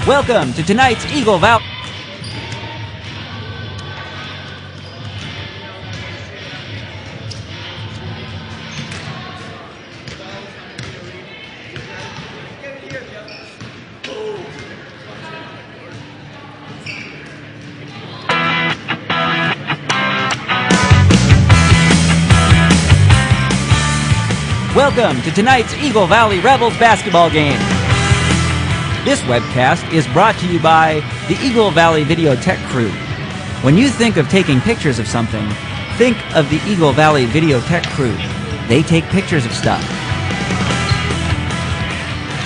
Welcome to tonight's Eagle Valley. Welcome to tonight's Eagle Valley Rebels basketball game. This webcast is brought to you by the Eagle Valley Video Tech Crew. When you think of taking pictures of something, think of the Eagle Valley Video Tech Crew. They take pictures of stuff.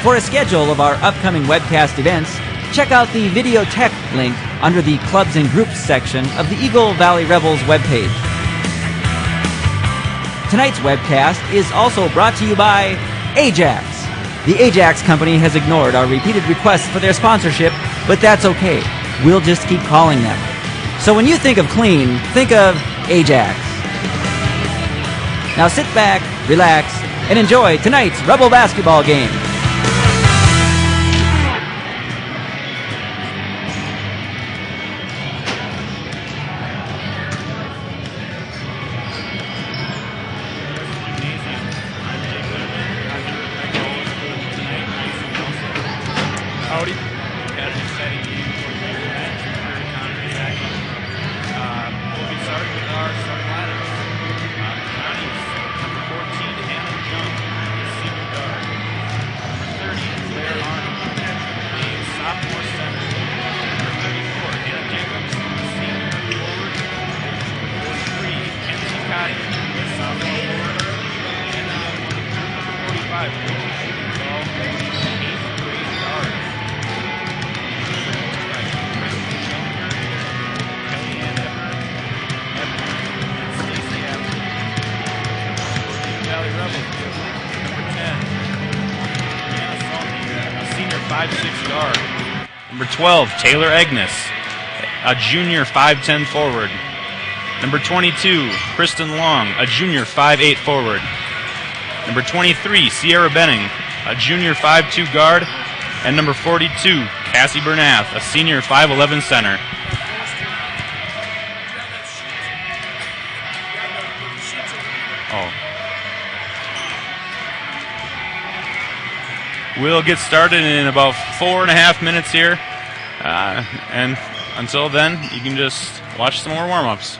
For a schedule of our upcoming webcast events, check out the Video Tech link under the Clubs and Groups section of the Eagle Valley Rebels webpage. Tonight's webcast is also brought to you by Ajax. The Ajax company has ignored our repeated requests for their sponsorship, but that's okay. We'll just keep calling them. So when you think of clean, think of Ajax. Now sit back, relax, and enjoy tonight's Rebel basketball game. Howdy. Got an exciting game for you tonight. Very concrete action. We'll be starting with our starting lineups. Connie's number 14, Hannah Jung, senior guard. Number 30, Claire Arnold, a sophomore center. Number 34, Hannah Jacobs, senior forward. Number 43, Kenzie Cotty, a sophomore forward. And number 45, Rachel Ball, eighth grade guard. Valley Rebels. Number 10, Brianna Salty, a senior 5'6" guard. Number 12, Taylor Agnes, a junior 5'10" forward. Number 22, Kristen Long, a junior 5'8" forward. Number 23, Sierra Benning, a junior 5'2" guard. And number 42, Cassie Bernath, a senior 5'11" center. We'll get started in about 4.5 minutes here. And until then, you can just watch some more warm-ups.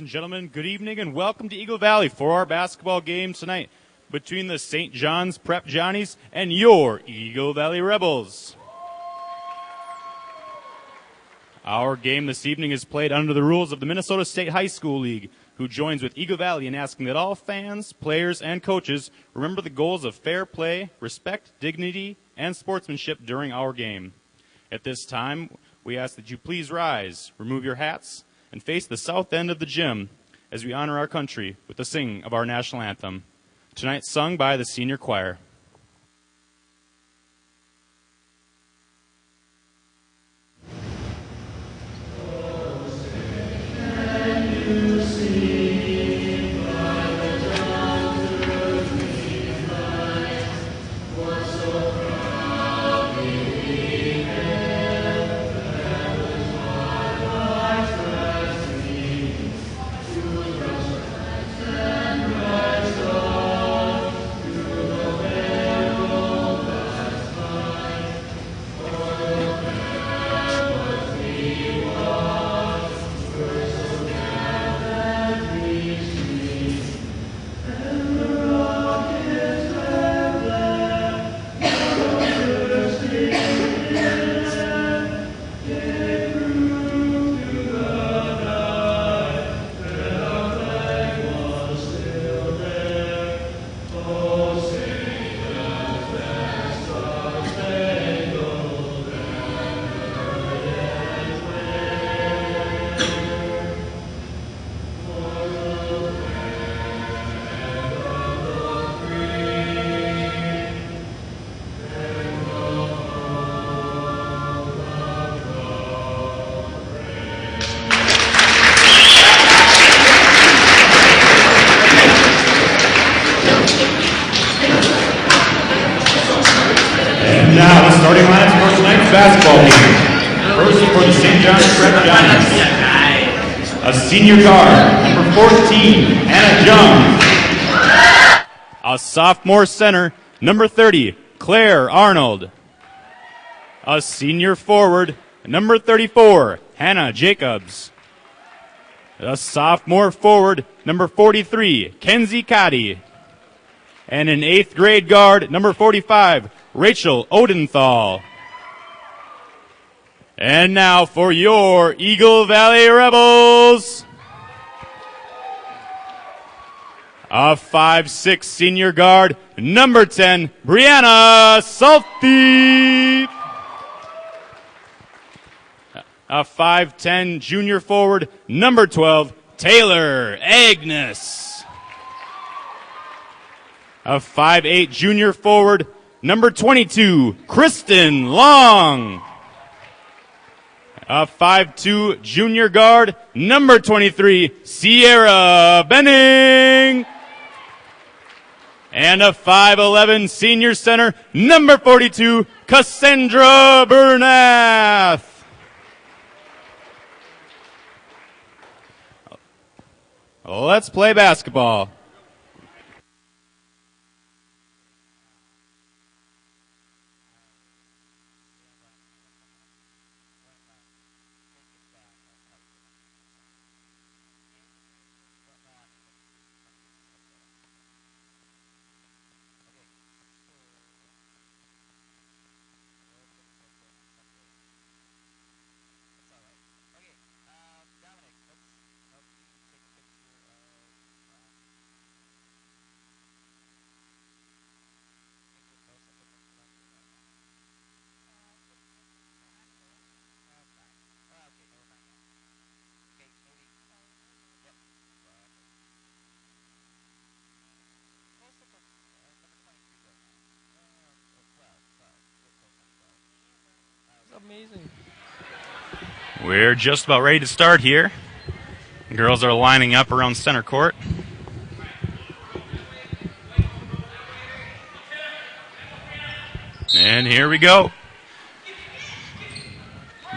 and gentlemen, good evening and welcome to Eagle Valley for our basketball game tonight between the St. John's Prep Johnnies and your Eagle Valley Rebels. Our game this evening is played under the rules of the Minnesota State High School League, who joins with Eagle Valley in asking that all fans, players, and coaches remember the goals of fair play, respect, dignity, and sportsmanship during our game. At this time, we ask that you please rise, remove your hats, and face the south end of the gym as we honor our country with the singing of our national anthem, tonight sung by the senior choir. Basketball game. First for the St. John's Prep Johnnies. A senior guard, number 14, Hannah Jung. A sophomore center, number 30, Claire Arnold. A senior forward, number 34, Hannah Jacobs. A sophomore forward, number 43, Kenzie Cotty. And an 8th grade guard, number 45, Rachel Odenthal. And now for your Eagle Valley Rebels, a 5'6" senior guard, number 10, Brianna Salty. A 5'10" junior forward, number 12, Taylor Agnes. A 5'8" junior forward, number 22, Kristen Long. A 5'2" junior guard, number 23, Sierra Benning. And a 5'11" senior center, number 42, Cassandra Bernath. Let's play basketball. Amazing. We're just about ready to start here. The girls are lining up around center court. And here we go.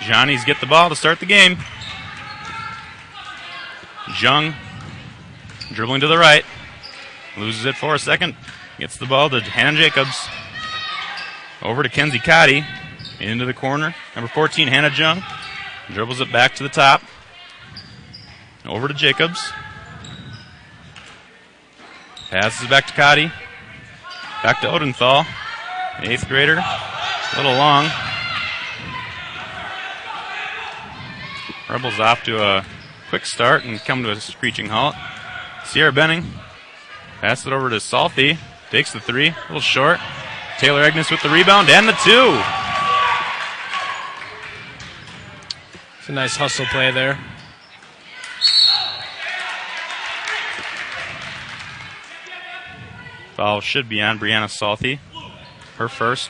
Johnnies get the ball to start the game. Jung dribbling to the right. Loses it for a second. Gets the ball to Hannah Jacobs. Over to Kenzie Cotty. Into the corner. Number 14, Hannah Jung. Dribbles it back to the top. Over to Jacobs. Passes back to Cotty. Back to Odenthal. 8th grader. A little long. Rebels off to a quick start and come to a screeching halt. Sierra Benning. Passes it over to Salty. Takes the 3. A little short. Taylor Agnes with the rebound and the 2. It's a nice hustle play there. Foul should be on Brianna Salty. Her first.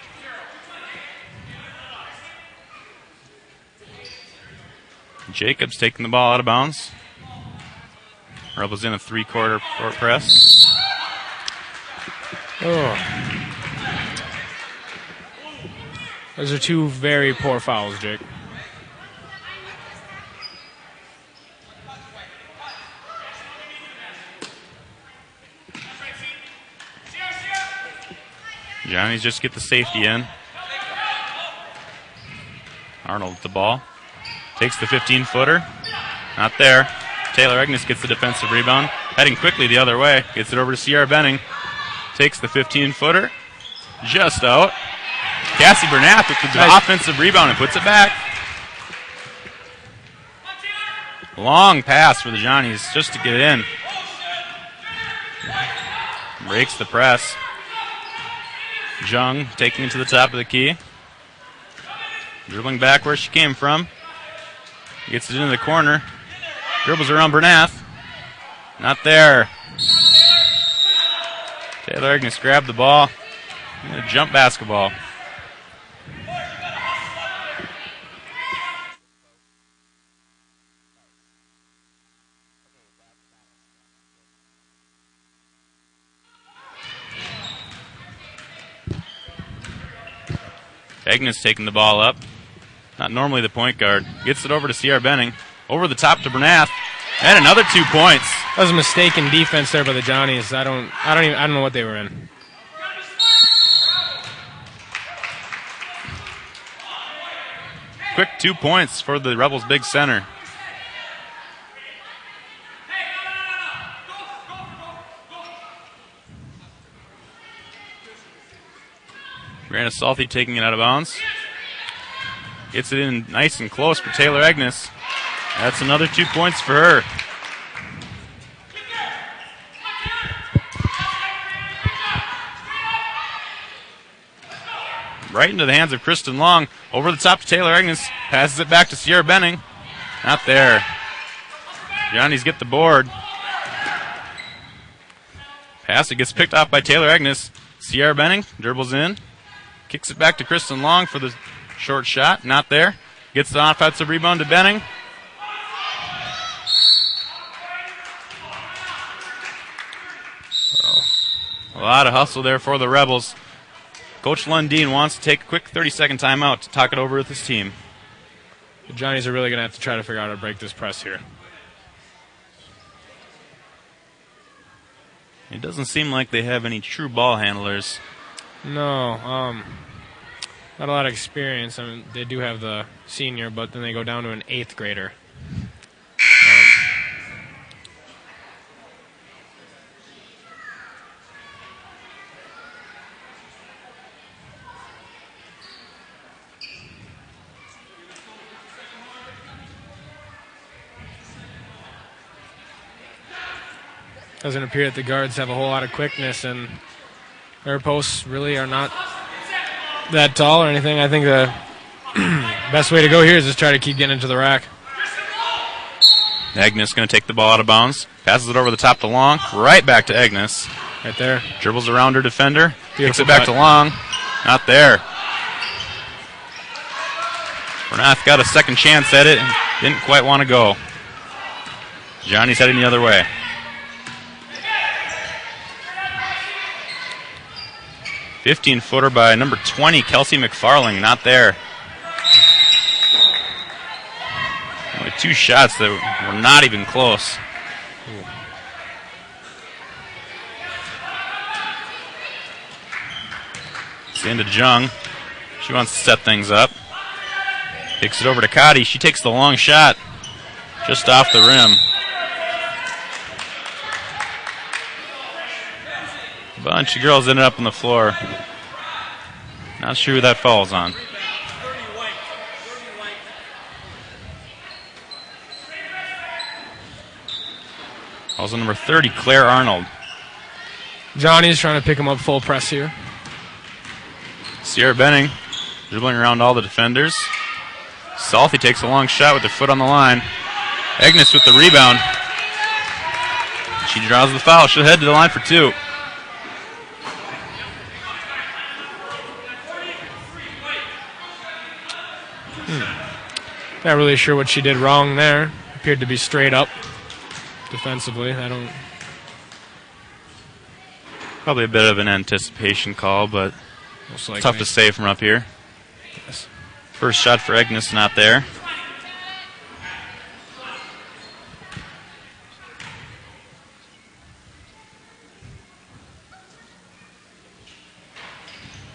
Jacobs taking the ball out of bounds. Rebels in a 3-quarter court press. Oh. Those are 2 very poor fouls, Jake. Johnny's just get the safety in. Arnold with the ball. Takes the 15-footer. Not there. Taylor Agnes gets the defensive rebound. Heading quickly the other way. Gets it over to Sierra Benning. Takes the 15-footer. Just out. Cassie Bernath with the offensive rebound and puts it back. Long pass for the Johnnies just to get in. Breaks the press. Jung taking it to the top of the key. Dribbling back where she came from. Gets it into the corner. Dribbles around Bernath. Not there. Taylor Agnes grabbed the ball. And a jump basketball. Agnes taking the ball up. Not normally the point guard. Gets it over to Sierra Benning. Over the top to Bernath. And another 2 points. That was a mistake in defense there by the Johnnies. I don't know what they were in. Quick 2 points for the Rebels' big center. Brianna Salty taking it out of bounds. Gets it in nice and close for Taylor Agnes. That's another 2 points for her. Right into the hands of Kristen Long. Over the top to Taylor Agnes. Passes it back to Sierra Benning. Not there. Johnnies get the board. Pass it gets picked off by Taylor Agnes. Sierra Benning dribbles in. Kicks it back to Kristen Long for the short shot. Not there. Gets the offensive rebound to Benning. A lot of hustle there for the Rebels. Coach Lundeen wants to take a quick 30-second timeout to talk it over with his team. The Johnnies are really going to have to try to figure out how to break this press here. It doesn't seem like they have any true ball handlers. No, not a lot of experience. I mean, they do have the senior, but then they go down to an 8th grader. Doesn't appear that the guards have a whole lot of quickness, and their posts really are not that tall or anything. I think the best way to go here is just try to keep getting into the rack. Agnes going to take the ball out of bounds. Passes it over the top to Long. Right back to Agnes. Right there. Dribbles around her defender. Kicks it Beautiful back cut. to Long. Not there. Bernath got a second chance at it and didn't quite want to go. Johnny's heading the other way. "15-footer by number 20, Kelsey McFarling. Not there. Only 2 shots that were not even close. It's into Jung. She wants to set things up. Kicks it over to Cotty. She takes the long shot just off the rim. Bunch of girls ended up on the floor. Not sure who that falls on. Also number 30, Claire Arnold. Johnny's trying to pick him up full press here. Sierra Benning dribbling around all the defenders. Salty takes a long shot with her foot on the line. Agnes with the rebound. She draws the foul. She'll head to the line for 2. Not really sure what she did wrong there. Appeared to be straight up defensively. I don't. Probably a bit of an anticipation call, but Most likely. tough to say from up here. Yes. First shot for Agnes, not there.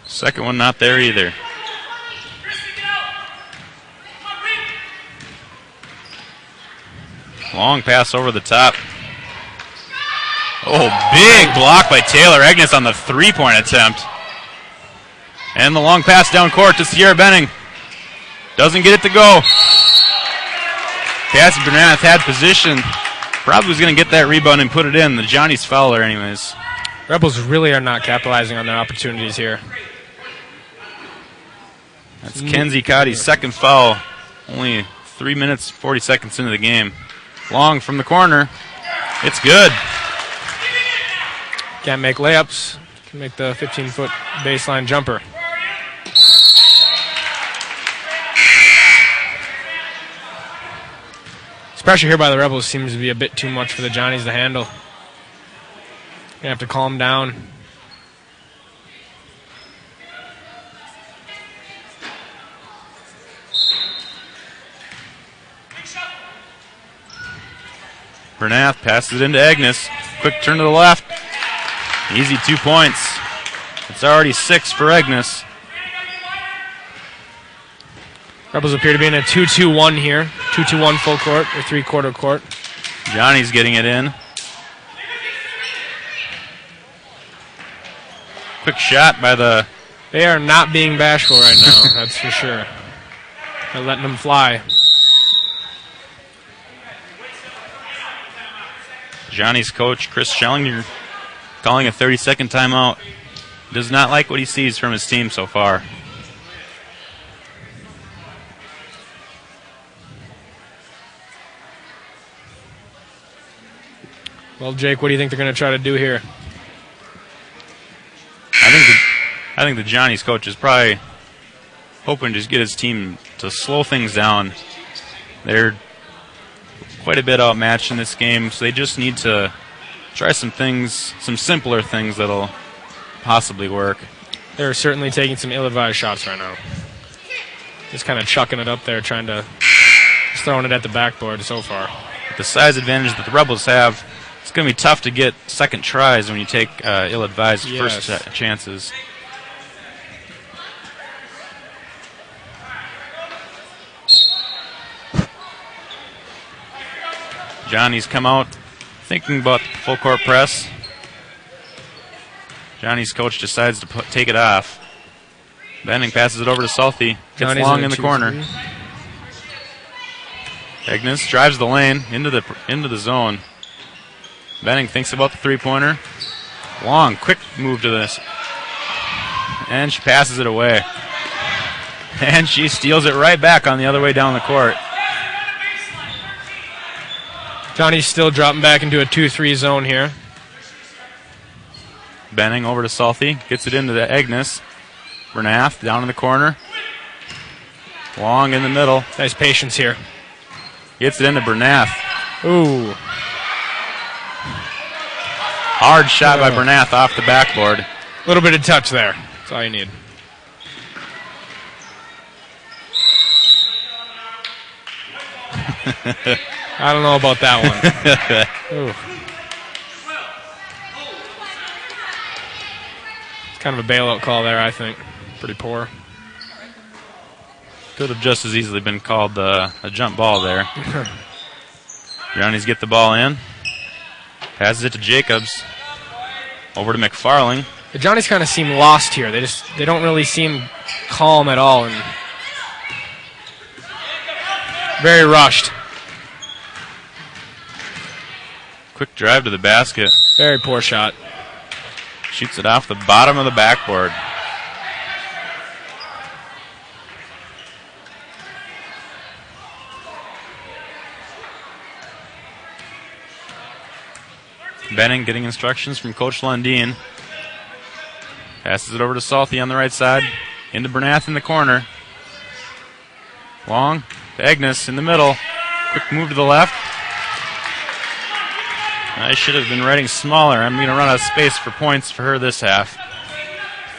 Second one not there either. Long pass over the top. Oh, big block by Taylor Agnes on the three-point attempt. And the long pass down court to Sierra Benning. Doesn't get it to go. Cassie Bernath had position. Probably was going to get that rebound and put it in. The Johnny's fouler anyways. Rebels really are not capitalizing on their opportunities here. That's Kenzie Cotty's second foul. Only 3 minutes, 40 seconds into the game. Long from the corner. It's good. Can't make layups. Can make the 15-foot baseline jumper. This pressure here by the Rebels seems to be a bit too much for the Johnnies to handle. Gonna have to calm down. Bernath passes it into Agnes. Quick turn to the left. Easy 2 points. It's already 6 for Agnes. Rebels appear to be in a 2-2-1 here. 2-2-1 full court or three-quarter court. Johnny's getting it in. Quick shot by the... They are not being bashful right now, that's for sure. They're letting them fly. Johnny's coach, Chris Schellinger, calling a 30-second timeout. Does not like what he sees from his team so far. Well, Jake, what do you think they're going to try to do here? I think the Johnny's coach is probably hoping to just get his team to slow things down. They're quite a bit outmatched in this game, so they just need to try some things, some simpler things that'll possibly work. They're certainly taking some ill-advised shots right now. Just kind of chucking it up there, just throwing it at the backboard so far. With the size advantage that the Rebels have, it's going to be tough to get second tries when you take ill-advised first chances. Johnny's come out thinking about the full court press. Johnny's coach decides to take it off. Benning passes it over to Salty. Gets long in the corner. Agnes drives the lane into the zone. Benning thinks about the three-pointer. Long, quick move to this. And she passes it away. And she steals it right back on the other way down the court. Johnny's still dropping back into a 2-3 zone here. Benning over to Salty. Gets it into the Agnes. Bernath down in the corner. Long in the middle. Nice patience here. Gets it into Bernath. Ooh. Hard shot by Bernath off the backboard. A little bit of touch there. That's all you need. I don't know about that one. Ooh. It's kind of a bailout call there, I think. Pretty poor. Could have just as easily been called a jump ball there. Johnny's get the ball in. Passes it to Jacobs. Over to McFarling. The Johnnies kind of seem lost here. They don't really seem calm at all and very rushed. Quick drive to the basket. Very poor shot. Shoots it off the bottom of the backboard. Benning getting instructions from Coach Lundeen. Passes it over to Salty on the right side. Into Bernath in the corner. Long to Agnes in the middle. Quick move to the left. I should have been writing smaller. I'm going to run out of space for points for her this half.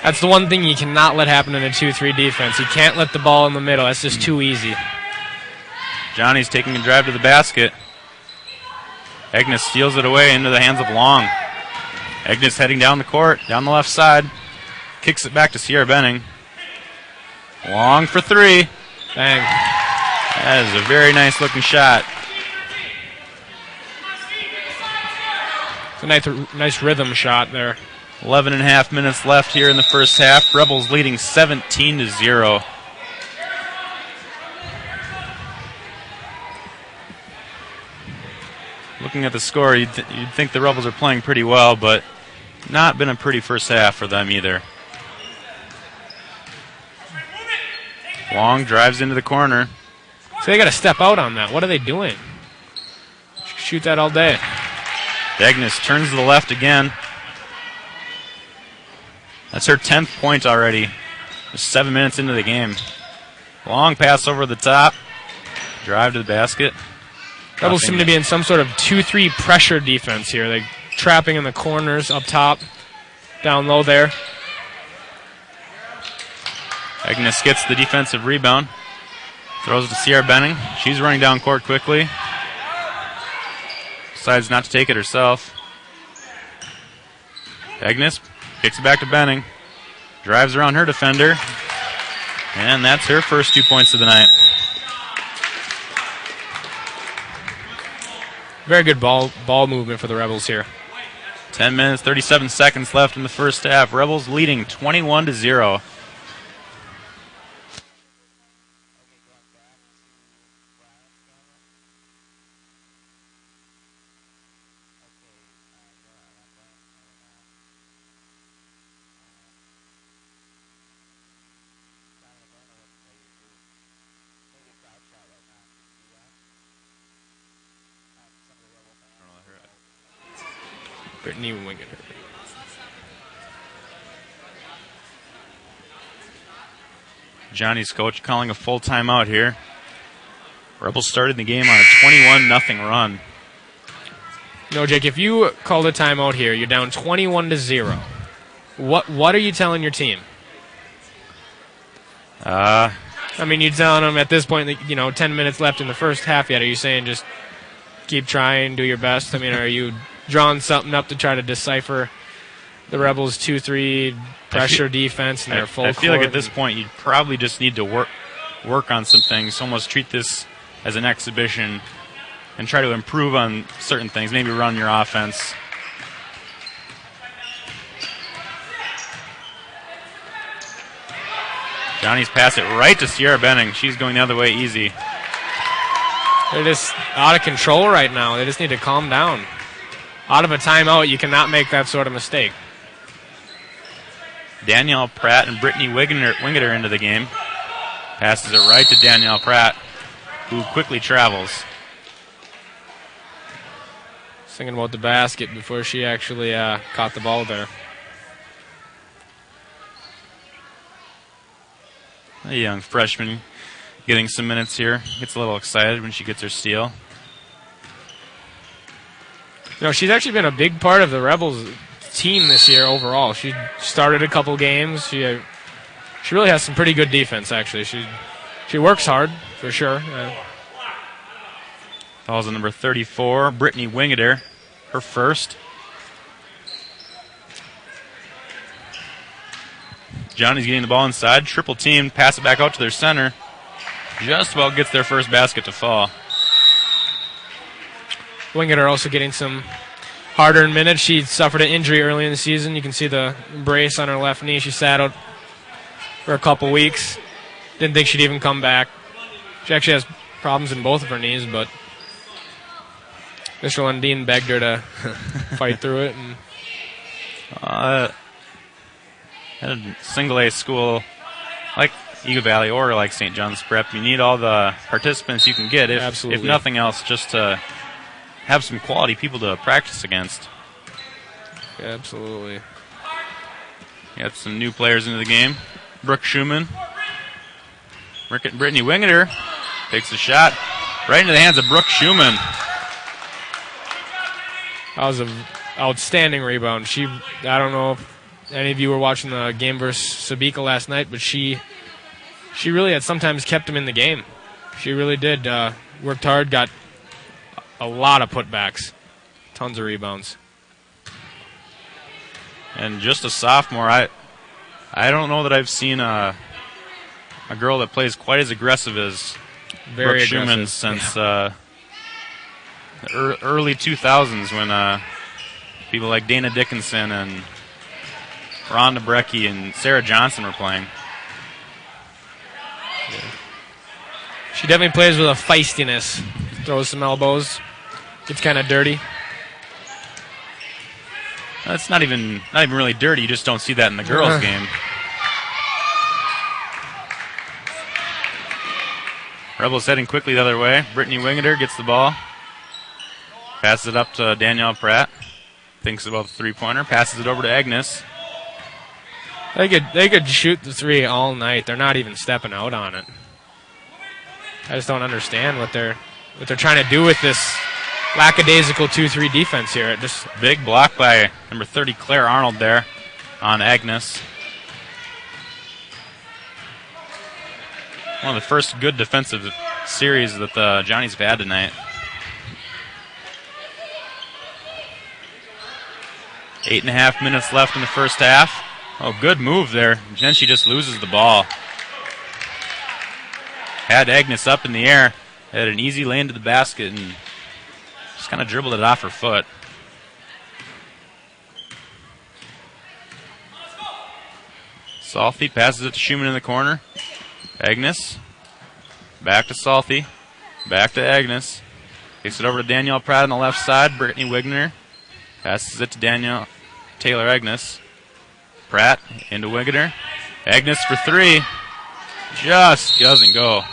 That's the one thing you cannot let happen in a 2-3 defense. You can't let the ball in the middle. That's just too easy. Johnny's taking a drive to the basket. Agnes steals it away into the hands of Long. Agnes heading down the court, down the left side. Kicks it back to Sierra Benning. Long for three. Bang. That is a very nice looking shot. It's a nice rhythm shot there. 11 and a half minutes left here in the first half. Rebels leading 17-0. Looking at the score, you'd think the Rebels are playing pretty well, but not been a pretty first half for them either. Long drives into the corner. So they got to step out on that. What are they doing? Shoot that all day. Agnes turns to the left again. That's her 10th point already. Just 7 minutes into the game. Long pass over the top. Drive to the basket. Rebels seem to be in some sort of 2-3 pressure defense here. They're trapping in the corners up top, down low there. Agnes gets the defensive rebound. Throws it to Sierra Benning. She's running down court quickly. Decides not to take it herself. Agnes kicks it back to Benning. Drives around her defender. And that's her first 2 points of the night. Very good ball movement for the Rebels here. 10 minutes, 37 seconds left in the first half. Rebels leading 21-0. Brittany Wingett. Johnny's coach calling a full timeout here. Rebels started the game on a 21-0 run. No, Jake, if you called a timeout here, you're down 21-0. What are you telling your team? I mean, you're telling them at this point that, 10 minutes left in the first half yet. Are you saying just keep trying, do your best? I mean, are you drawing something up to try to decipher the Rebels' 2-3 pressure defense and their full court? I feel like at this point you probably just need to work on some things, almost treat this as an exhibition and try to improve on certain things, maybe run your offense. Johnny's pass it right to Sierra Benning. She's going the other way easy. They're just out of control right now. They just need to calm down. Out of a timeout, you cannot make that sort of mistake. Danielle Pratt and Brittany Wingett into the game. Passes it right to Danielle Pratt, who quickly travels. Thinking about the basket before she actually caught the ball there. A young freshman getting some minutes here. Gets a little excited when she gets her steal. She's actually been a big part of the Rebels team this year overall. She started a couple games. She really has some pretty good defense, actually. She works hard, for sure. Falls on number 34, Brittany Wingett, her first. Johnny's getting the ball inside. Triple team, pass it back out to their center. Just about gets their first basket to fall. Wingett also getting some harder in minutes. She suffered an injury early in the season. You can see the brace on her left knee. She sat out for a couple weeks. Didn't think she'd even come back. She actually has problems in both of her knees, but Mr. Lundin begged her to fight through it. And at a single-A school like Eagle Valley or like St. John's Prep, you need all the participants you can get, if nothing else, just to have some quality people to practice against. Absolutely. Got some new players into the game. Brooke Schumann. Brittany Wingeter takes a shot right into the hands of Brooke Schumann. That was an outstanding rebound. I don't know if any of you were watching the game versus Sabika last night, but she really had sometimes kept him in the game. She really did. Worked hard, got a lot of putbacks, tons of rebounds. And just a sophomore, I don't know that I've seen a girl that plays quite as aggressive as Brooke Schumann since the early 2000s when people like Dana Dickinson and Rhonda Brecky and Sarah Johnson were playing. Yeah. She definitely plays with a feistiness. Throws some elbows. Gets kind of dirty. It's not even really dirty. You just don't see that in the girls' game. Rebels heading quickly the other way. Brittany Wingeter gets the ball. Passes it up to Danielle Pratt. Thinks about the three-pointer. Passes it over to Agnes. They could shoot the three all night. They're not even stepping out on it. I just don't understand what they're trying to do with this lackadaisical 2-3 defense here. Just big block by number 30 Claire Arnold there on Agnes. One of the first good defensive series that the Johnnies have had tonight. 8.5 minutes left in the first half. Oh, good move there. Then she just loses the ball. Had Agnes up in the air. Had an easy lane to the basket and just kind of dribbled it off her foot. Salty passes it to Schumann in the corner. Agnes. Back to Salty. Back to Agnes. Takes it over to Danielle Pratt on the left side. Brittany Wigner passes it to Danielle Taylor Agnes. Pratt into Wingeter. Agnes for three. Just doesn't go.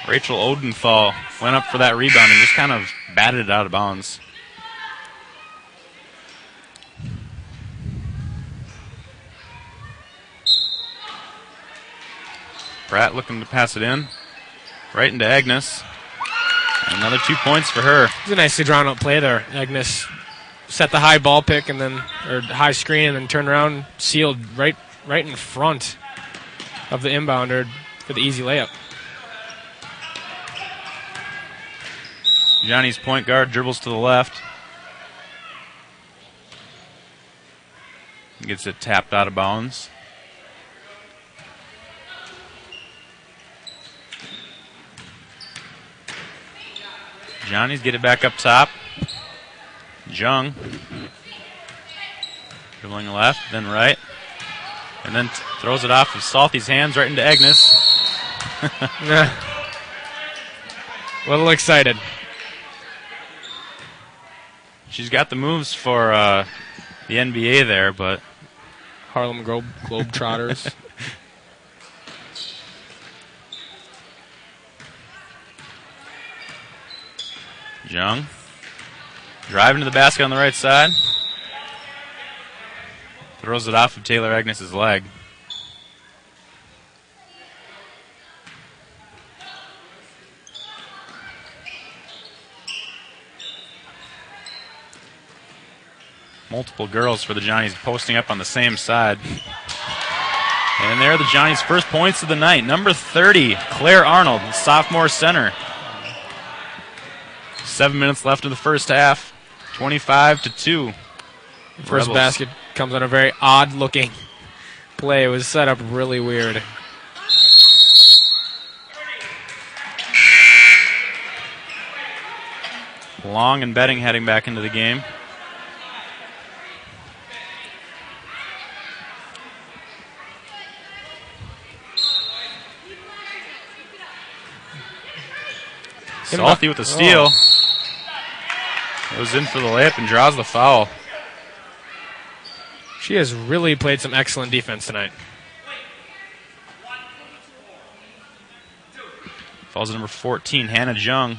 Rachel Odenthal went up for that rebound and just kind of batted it out of bounds. Pratt looking to pass it in. Right into Agnes. Another 2 points for her. It's a nicely drawn up play there. Agnes set the high ball pick and then, or high screen, and then turned around, sealed right in front of the inbounder for the easy layup. Johnny's point guard dribbles to the left. Gets it tapped out of bounds. Johnny's get it back up top. Jung. Dribbling left, then right. And then throws it off of Salty's hands right into Agnes. A little excited. She's got the moves for the NBA there, but Harlem Globetrotters. Jung driving to the basket on the right side. Throws it off of Taylor Agnes's leg. Multiple girls for the Johnnies posting up on the same side. And there are the Johnnies' first points of the night. Number 30, Claire Arnold, sophomore center. 7 minutes left in the first half. 25-2. First Rebels. basket comes on a very odd-looking play. It was set up really weird. Long and Betting heading back into the game. Salty with the steal. Goes in for the layup and draws the foul. She has really played some excellent defense tonight. Falls to number 14, Hannah Jung.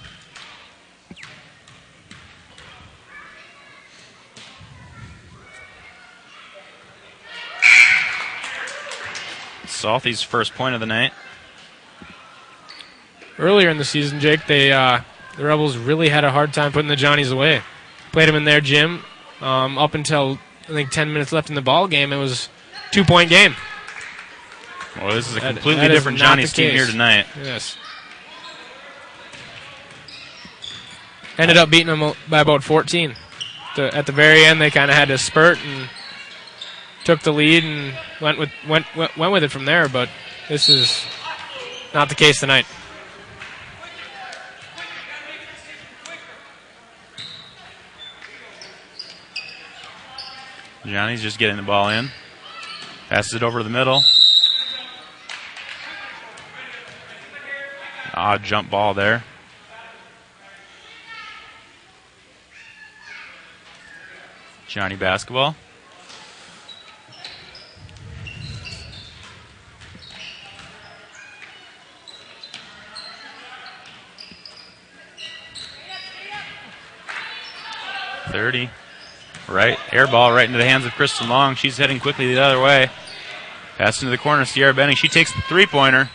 Salty's first point of the night. Earlier in the season, Jake, the Rebels really had a hard time putting the Johnnies away. Played them in their gym up until, I think, 10 minutes left in the ball game. It was a 2-point game. Well, this is a completely different Johnnies team here tonight. Yes. Ended up beating them by about 14. At the very end, they kind of had to spurt and took the lead and went with it from there. But this is not the case tonight. Johnny's just getting the ball in. Passes it over to the middle. Odd jump ball there. Johnny basketball. .30. Right, air ball right into the hands of Kristen Long. She's heading quickly the other way. Pass into the corner, Sierra Benning. She takes the three-pointer.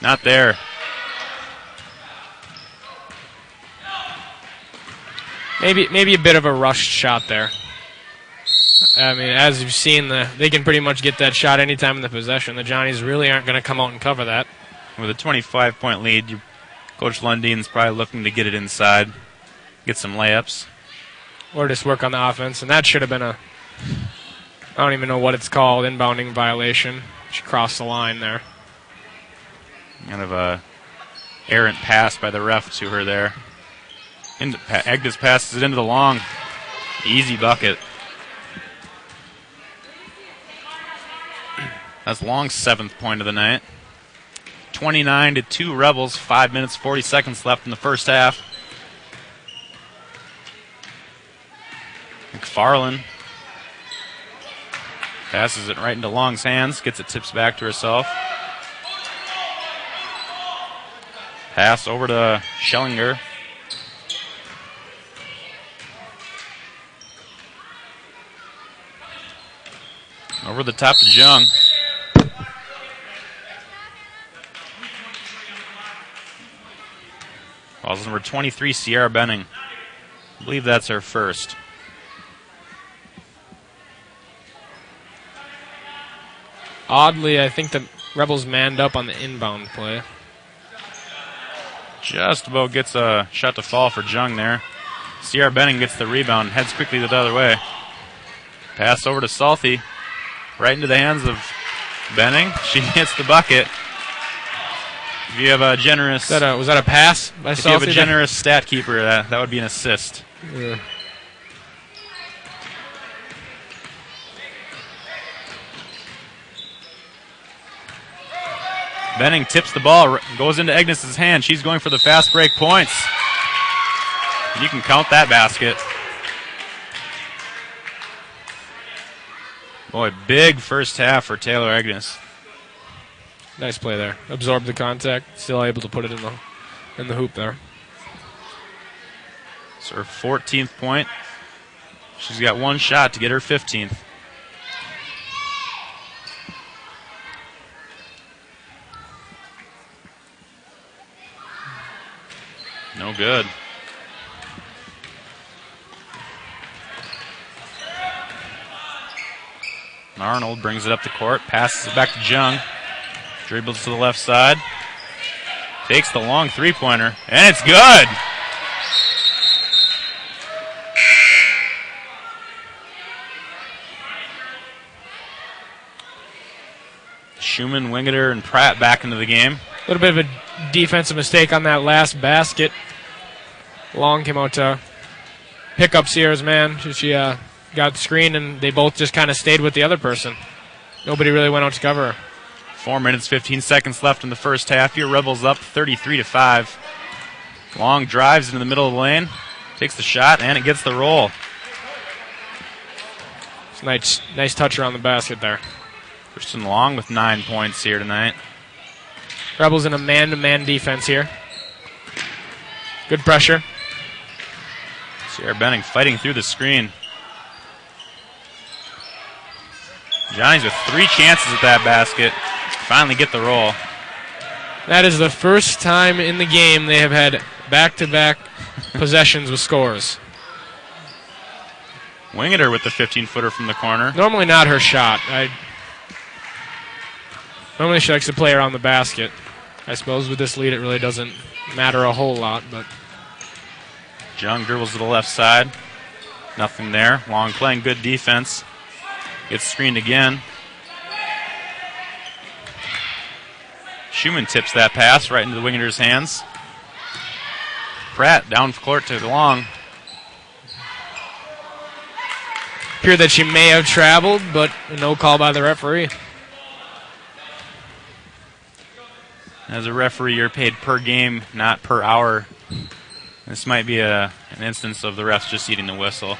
Not there. Maybe a bit of a rushed shot there. I mean, as you've seen, they can pretty much get that shot anytime in the possession. The Johnnies really aren't going to come out and cover that. With a 25-point lead, Coach Lundeen's probably looking to get it inside, get some layups. Or just work on the offense. And that should have been I don't even know what it's called, inbounding violation. She crossed the line there. Kind of a errant pass by the ref to her there. Agnes passes it into the Long. Easy bucket. That's Long's 7th point of the night. 29-2 Rebels. 5 minutes, 40 seconds left in the first half. McFarland passes it right into Long's hands. Gets it, tips back to herself. Pass over to Schellinger. Over the top to Jung. Balls number 23, Sierra Benning. I believe that's her first. Oddly, I think the Rebels manned up on the inbound play. Just about gets a shot to fall for Jung there. Sierra Benning gets the rebound, heads quickly the other way. Pass over to Salty. Right into the hands of Benning. She hits the bucket. If you have a generous... Was that a pass by Salty? If you have a generous stat keeper, that would be an assist. Yeah. Benning tips the ball, goes into Agnes's hand. She's going for the fast break points. You can count that basket. Boy, big first half for Taylor Agnes. Nice play there. Absorbed the contact, still able to put it in the hoop there. It's her 14th point. She's got one shot to get her 15th. No good. Arnold brings it up the court, passes it back to Jung. Dribbles to the left side. Takes the long three-pointer, and it's good! Schumann, Wingeter, and Pratt back into the game. A little bit of a defensive mistake on that last basket. Long came out to pick up Sierra's man. She got screened, and they both just kind of stayed with the other person. Nobody really went out to cover her. 4 minutes, 15 seconds left in the first half here. Rebels up 33-5. Long drives into the middle of the lane. Takes the shot, and it gets the roll. It's nice touch around the basket there. Kristen Long with 9 points here tonight. Rebels in a man-to-man defense here. Good pressure. Sierra Benning fighting through the screen. Johnny's with 3 chances at that basket. Finally get the roll. That is the first time in the game they have had back-to-back possessions with scores. Wingeter with the 15-footer from the corner. Normally not her shot. Normally she likes to play around the basket. I suppose with this lead it really doesn't matter a whole lot, but Jung dribbles to the left side. Nothing there. Long playing good defense. Gets screened again. Schumann tips that pass right into the Wingeter's hands. Pratt down court to Long. appeared that she may have traveled, but no call by the referee. As a referee, you're paid per game, not per hour. This might be an instance of the refs just eating the whistle.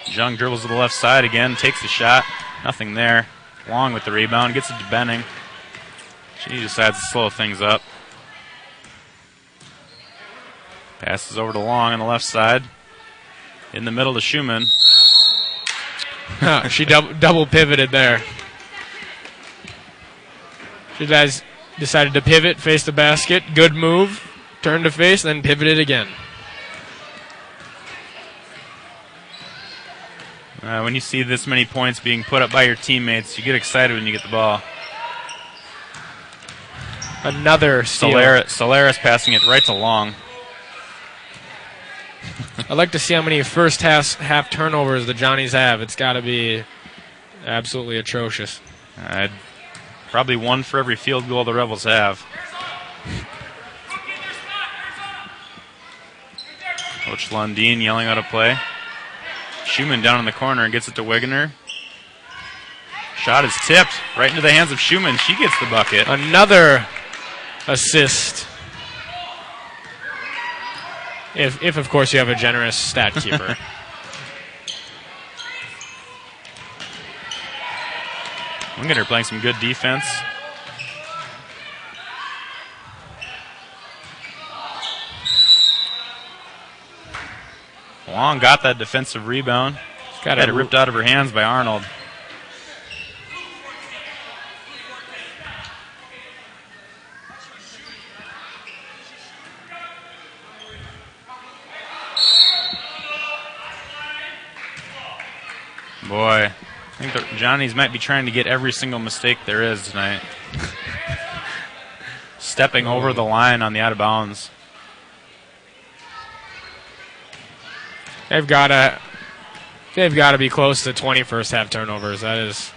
Jung dribbles to the left side again, takes the shot. Nothing there. Long with the rebound, gets it to Benning. She decides to slow things up. Passes over to Long on the left side. In the middle to Schumann. She double pivoted there. She guys decided to pivot, face the basket. Good move. Turn to face, then pivoted again. When you see this many points being put up by your teammates, you get excited when you get the ball. Another steal. Solaris passing it right to Long. I'd like to see how many first half turnovers the Johnnies have. It's got to be absolutely atrocious. Probably one for every field goal the Rebels have. Coach Lundeen yelling out a play. Schumann down in the corner and gets it to Wegener. Shot is tipped right into the hands of Schumann. She gets the bucket. Another assist. If of course, you have a generous stat keeper. Wegener playing some good defense. Long got that defensive rebound. Got it ripped out of her hands by Arnold. Boy, I think the Johnnies might be trying to get every single mistake there is tonight. Stepping over the line on the out of bounds. They've got to be close to 20 first half turnovers. That is.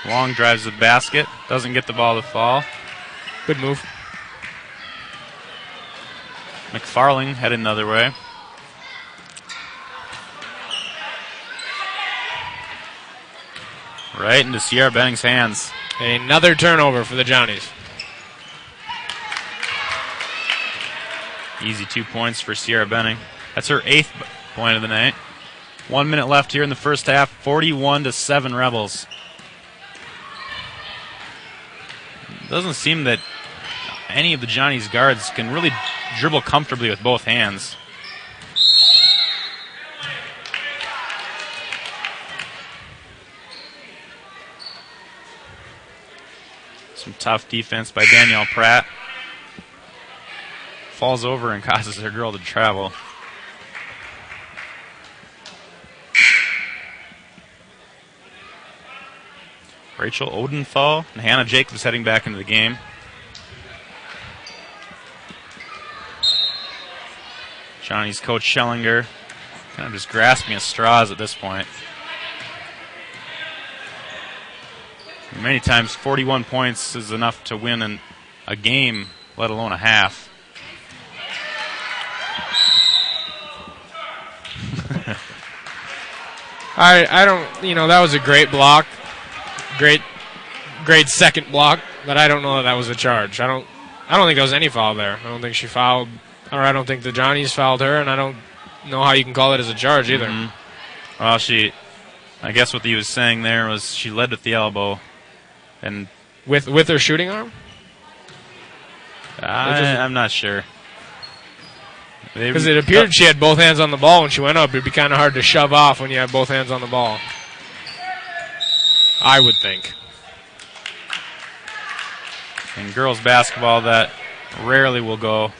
Long drives the basket, doesn't get the ball to fall. Good move. McFarling heading the other way. Right into Sierra Benning's hands. Another turnover for the Johnnies. Easy 2 points for Sierra Benning. That's her 8th point of the night. 1 minute left here in the first half. 41-7 Rebels. It doesn't seem that any of the Johnnies guards can really dribble comfortably with both hands. Some tough defense by Danielle Pratt. Falls over and causes her girl to travel. Rachel Odenthal and Hannah Jacobs heading back into the game. Johnny's coach Schellinger kind of just grasping at straws at this point. Many times 41 points is enough to win a game, let alone a half. I don't, that was a great block. Great second block, but I don't know that was a charge. I don't think there was any foul there. I don't think she fouled, or I don't think the Johnnies fouled her, and I don't know how you can call it as a charge either. Mm-hmm. Well, I guess what he was saying there was she led with the elbow, and with her shooting arm. I'm not sure. Because it appeared she had both hands on the ball when she went up. It'd be kind of hard to shove off when you have both hands on the ball, I would think. In girls basketball, that rarely will go.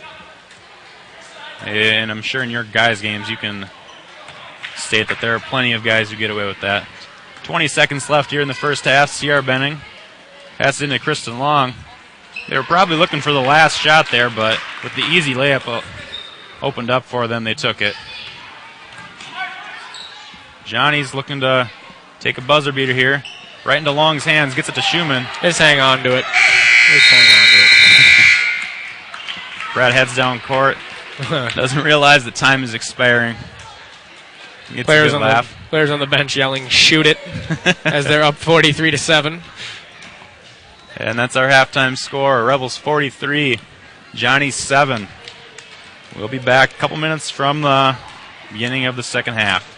And I'm sure in your guys' games you can state that there are plenty of guys who get away with that. 20 seconds left here in the first half. C.R. Benning passes into Kristen Long. They were probably looking for the last shot there, but with the easy layup opened up for them, they took it. Johnny's looking to take a buzzer beater here. Right into Long's hands, gets it to Schumann. Just hang on to it. Brad heads down court. Doesn't realize that time is expiring. Gets players a good laugh. Players on the bench yelling, "Shoot it!" as they're up 43-7. And that's our halftime score. Rebels 43, Johnny 7. We'll be back a couple minutes from the beginning of the second half.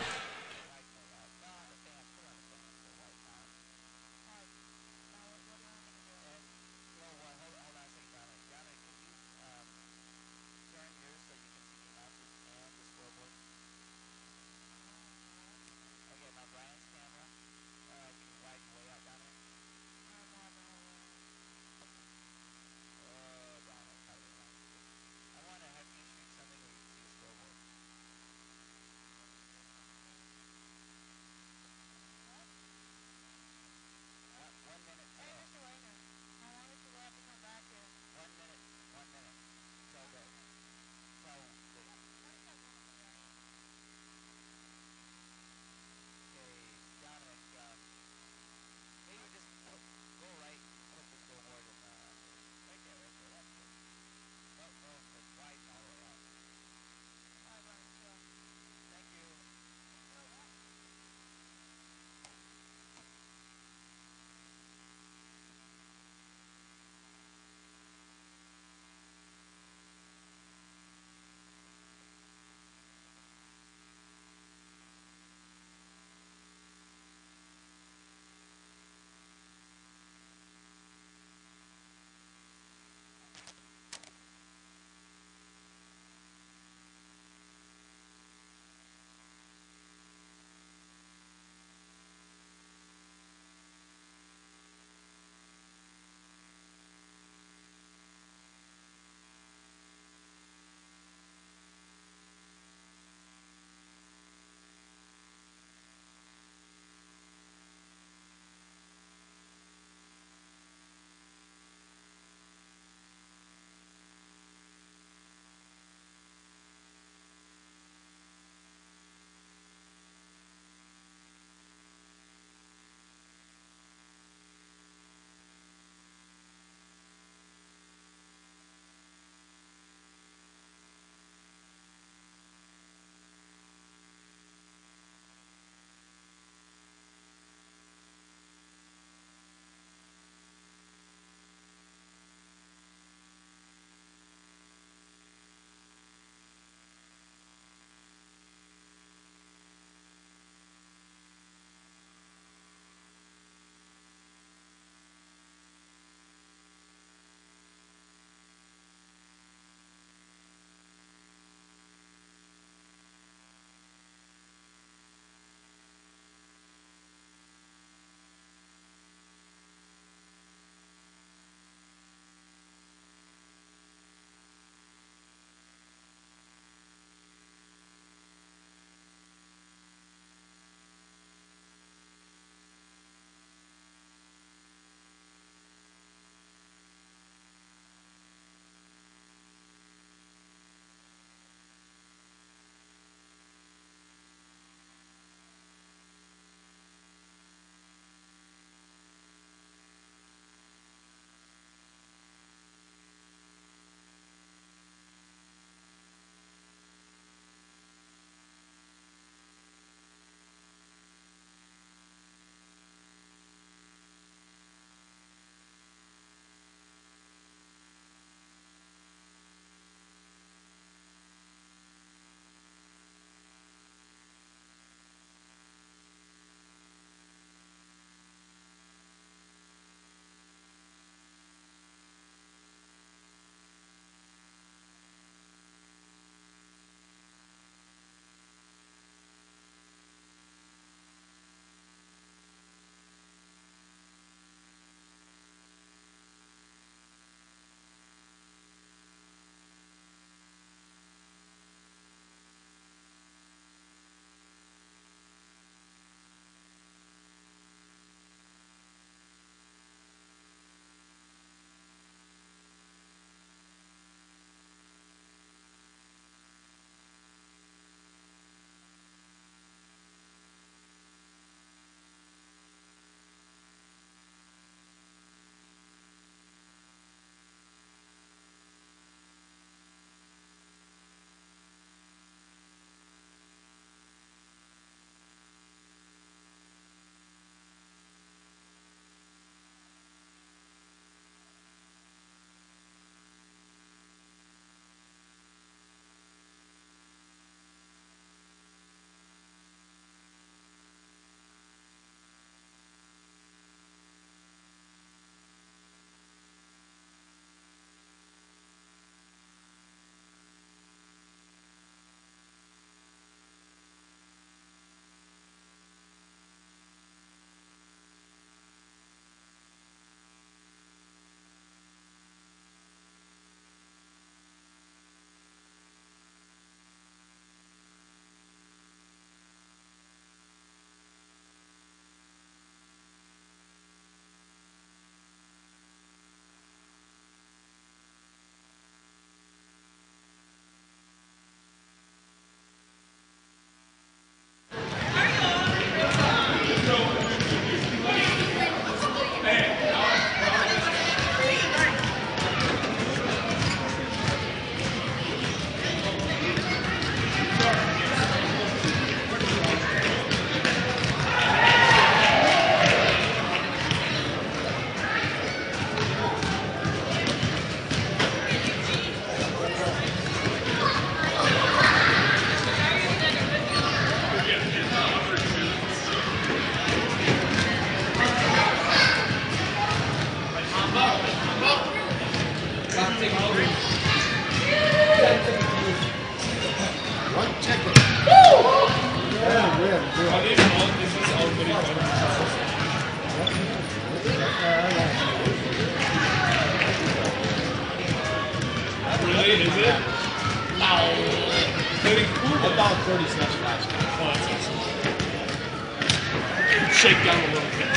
Really? Is it? Wow. About 30 snaps last time. Oh, that's awesome. Shake down a little bit.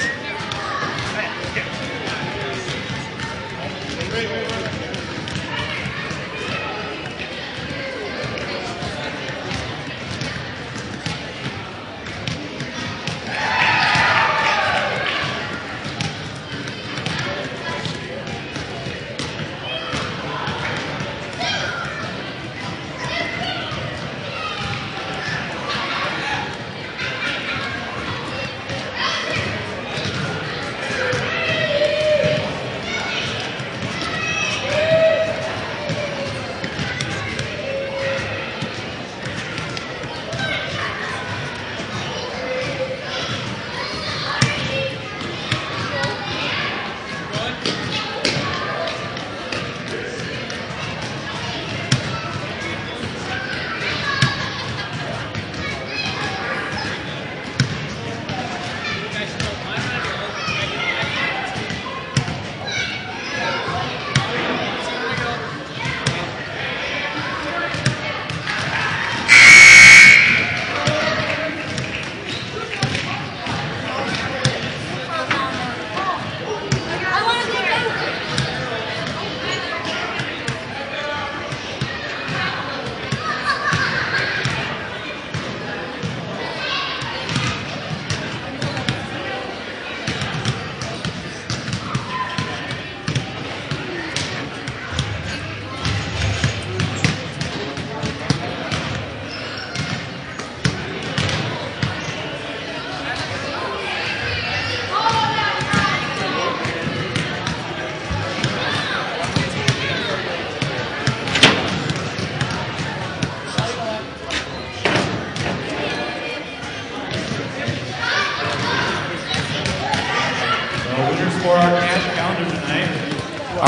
For our cash calendar tonight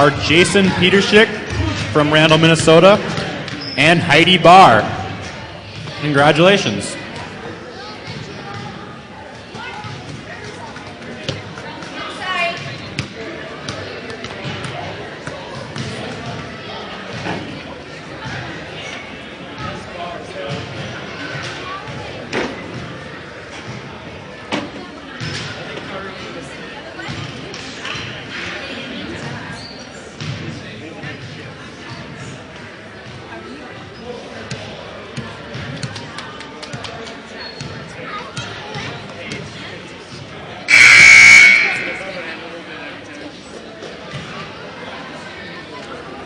are Jason Peterschick from Randall, Minnesota, and Heidi Barr. Congratulations.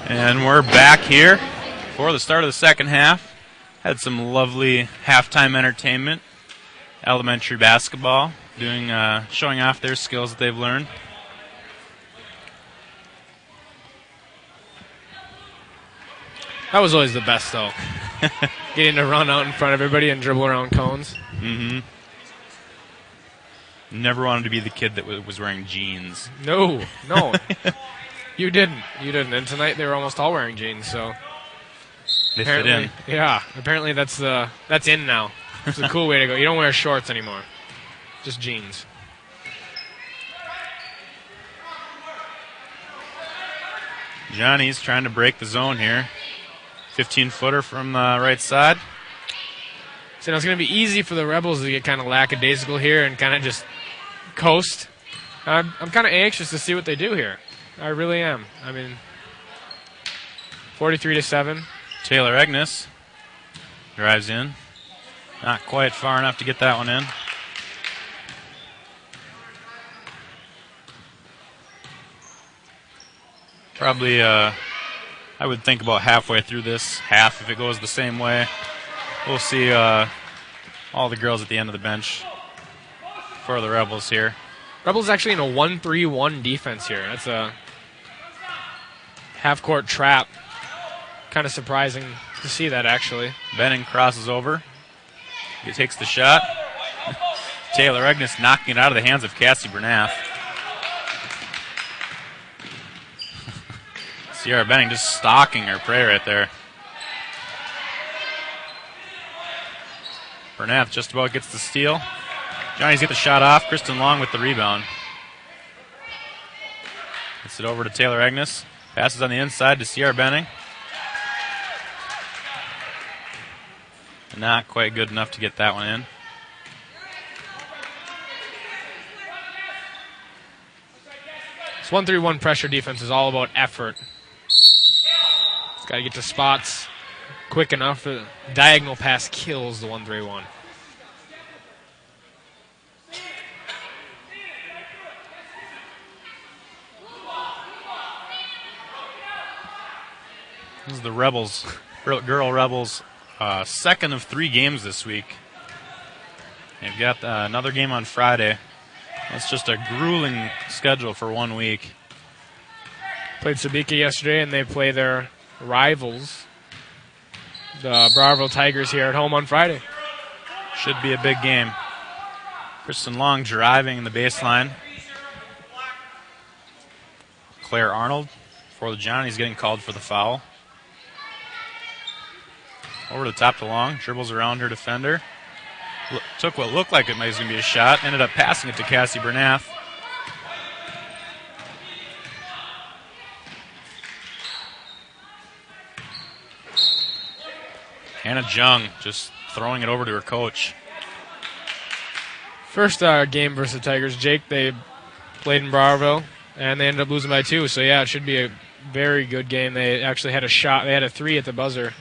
And we're back here for the start of the second half. Had some lovely halftime entertainment. Elementary basketball doing showing off their skills that they've learned. That was always the best, though. Getting to run out in front of everybody and dribble around cones. Mm-hmm. Never wanted to be the kid that was wearing jeans. No. You didn't. And tonight they were almost all wearing jeans, so They fit in. Yeah, apparently that's in now. It's a cool way to go. You don't wear shorts anymore. Just jeans. Johnny's trying to break the zone here. 15-footer from the right side. So now it's going to be easy for the Rebels to get kind of lackadaisical here and kind of just coast. I'm kind of anxious to see what they do here. I really am. I mean, 43-7. Taylor Egnes drives in. Not quite far enough to get that one in. Probably, I would think about halfway through this half if it goes the same way. We'll see all the girls at the end of the bench for the Rebels here. Rebels actually in a 1-3-1 defense here. That's a half-court trap. Kind of surprising to see that, actually. Benning crosses over. He takes the shot. Taylor Egnes knocking it out of the hands of Cassie Bernath. Sierra Benning just stalking her prey right there. Bernath just about gets the steal. Johnny's get the shot off. Kristen Long with the rebound. Gets it over to Taylor Agnes. Passes on the inside to Sierra Benning. Not quite good enough to get that one in. This 1-3-1 pressure defense is all about effort. It's got to get to spots quick enough. The diagonal pass kills the 1-3-1. This is the Rebels, girl Rebels, second of 3 games this week. They've got another game on Friday. It's just a grueling schedule for 1 week. Played Sabika yesterday, and they play their rivals, the Browardville Tigers, here at home on Friday. Should be a big game. Kristen Long driving the baseline. Claire Arnold for the Johnnies getting called for the foul. Over the top to Long, dribbles around her defender. Took what looked like it was going to be a shot, ended up passing it to Cassie Bernath. Hannah Jung just throwing it over to her coach. First game versus the Tigers, Jake, they played in Browardville, and they ended up losing by 2. So, yeah, it should be a very good game. They actually had a shot. They had a 3 at the buzzer.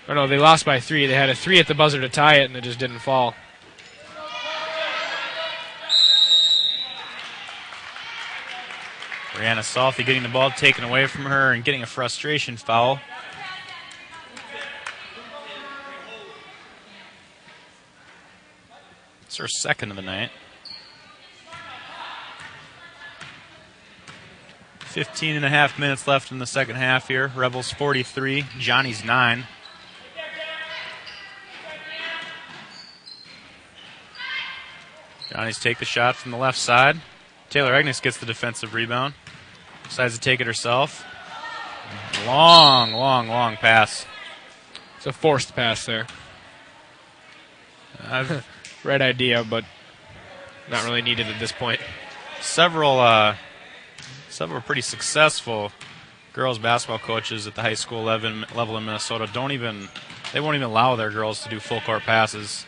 Oh, no, they lost by 3. They had a 3 at the buzzer to tie it, and it just didn't fall. Brianna Salthy getting the ball taken away from her and getting a frustration foul. It's her second of the night. 15.5 minutes left in the second half here. Rebels 43, Johnny's 9. Johnnies take the shot from the left side. Taylor Agnes gets the defensive rebound. Decides to take it herself. Long pass. It's a forced pass there. Right idea, but not really needed at this point. Several pretty successful girls basketball coaches at the high school level in Minnesota won't even allow their girls to do full court passes.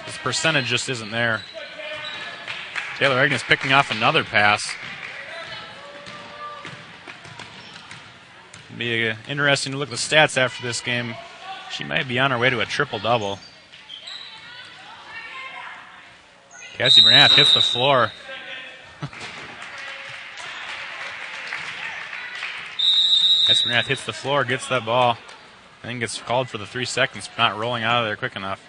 This percentage just isn't there. Taylor Agnes picking off another pass. It'll be interesting to look at the stats after this game. She might be on her way to a triple-double. Cassie Bernath hits the floor. Cassie Bernath hits the floor, gets that ball, and then gets called for the 3 seconds for not rolling out of there quick enough.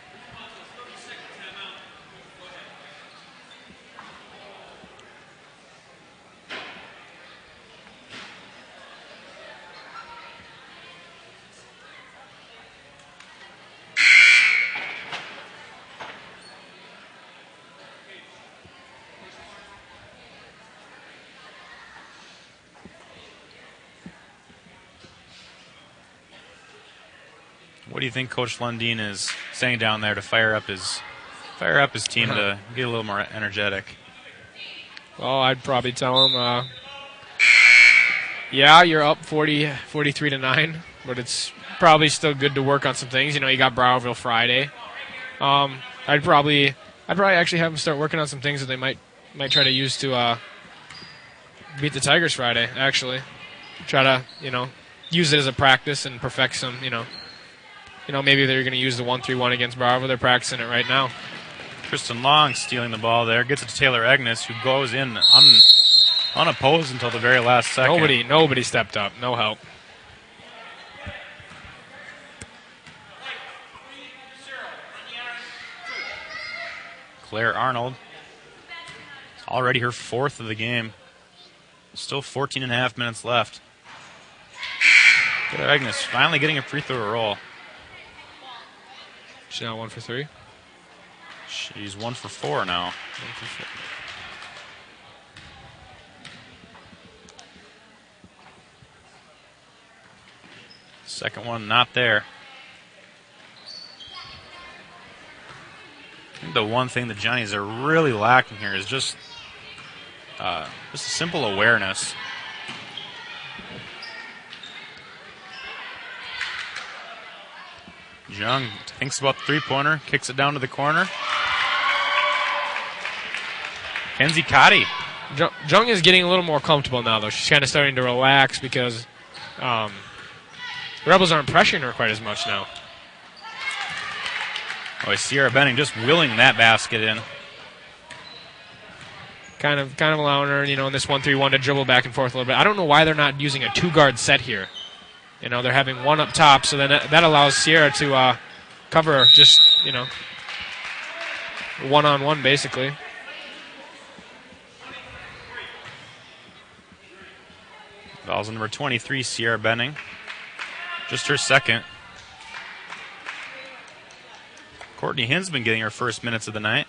What do you think Coach Lundin is saying down there to fire up his team to get a little more energetic? Well, I'd probably tell him, yeah, you're up 43-9, but it's probably still good to work on some things. You know, you got Browardville Friday. I'd probably actually have them start working on some things that they might try to use to beat the Tigers Friday. Actually, try to use it as a practice and perfect some maybe they're going to use the 1-3-1 against Browardville. They're practicing it right now. Kristen Long stealing the ball there, gets it to Taylor Agnes, who goes in unopposed until the very last second. Nobody stepped up. No help. Claire Arnold, already her 4th of the game. Still 14.5 minutes left. Taylor Agnes finally getting a free throw roll. She's now 1 for 3. She's 1 for 4 now. 1 for 4. Second one not there. I think the one thing the Johnnies are really lacking here is just a simple awareness. Jung thinks about the three-pointer, kicks it down to the corner. Kenzie Cotty. Jung is getting a little more comfortable now, though. She's kind of starting to relax because the Rebels aren't pressuring her quite as much now. Oh, Sierra Benning just willing that basket in. Kind of allowing her, in this 1-3-1 to dribble back and forth a little bit. I don't know why they're not using a two-guard set here. They're having one up top, so then that allows Sierra to cover just, one-on-one, basically. Fouls on number 23, Sierra Benning. Just her second. Courtney Hinsman getting her first minutes of the night.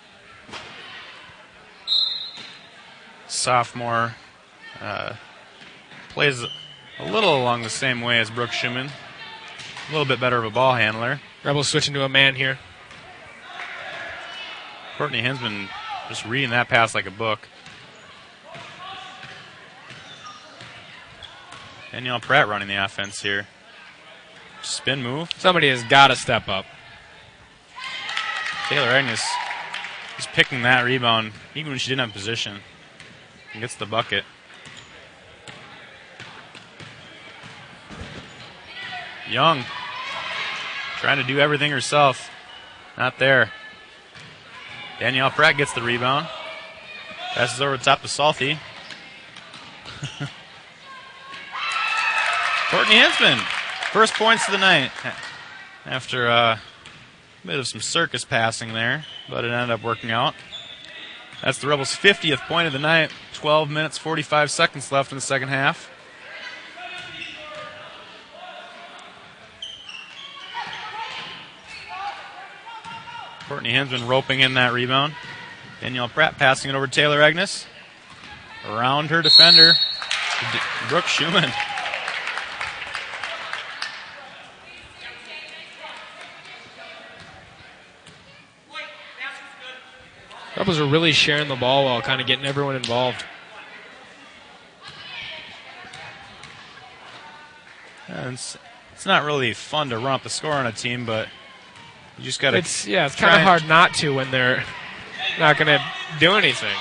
Sophomore plays a little along the same way as Brooke Schumann. A little bit better of a ball handler. Rebels switching to a man here. Courtney Hinsman just reading that pass like a book. Danielle Pratt running the offense here. Spin move. Somebody has got to step up. Taylor Agnes is picking that rebound even when she didn't have position. And gets the bucket. Young trying to do everything herself. Not there. Danielle Pratt gets the rebound. Passes over the top to Salty. Courtney Hinsman, first points of the night. After a bit of some circus passing there, but it ended up working out. That's the Rebels' 50th point of the night. 12 minutes, 45 seconds left in the second half. Courtney Hinsman roping in that rebound. Danielle Pratt passing it over to Taylor Agnes. Around her defender, Brooke Schumann. Rebels are really sharing the ball well, kind of getting everyone involved. And it's not really fun to run up the score on a team, but you just got to. It's kind of hard not to when they're not going to do anything.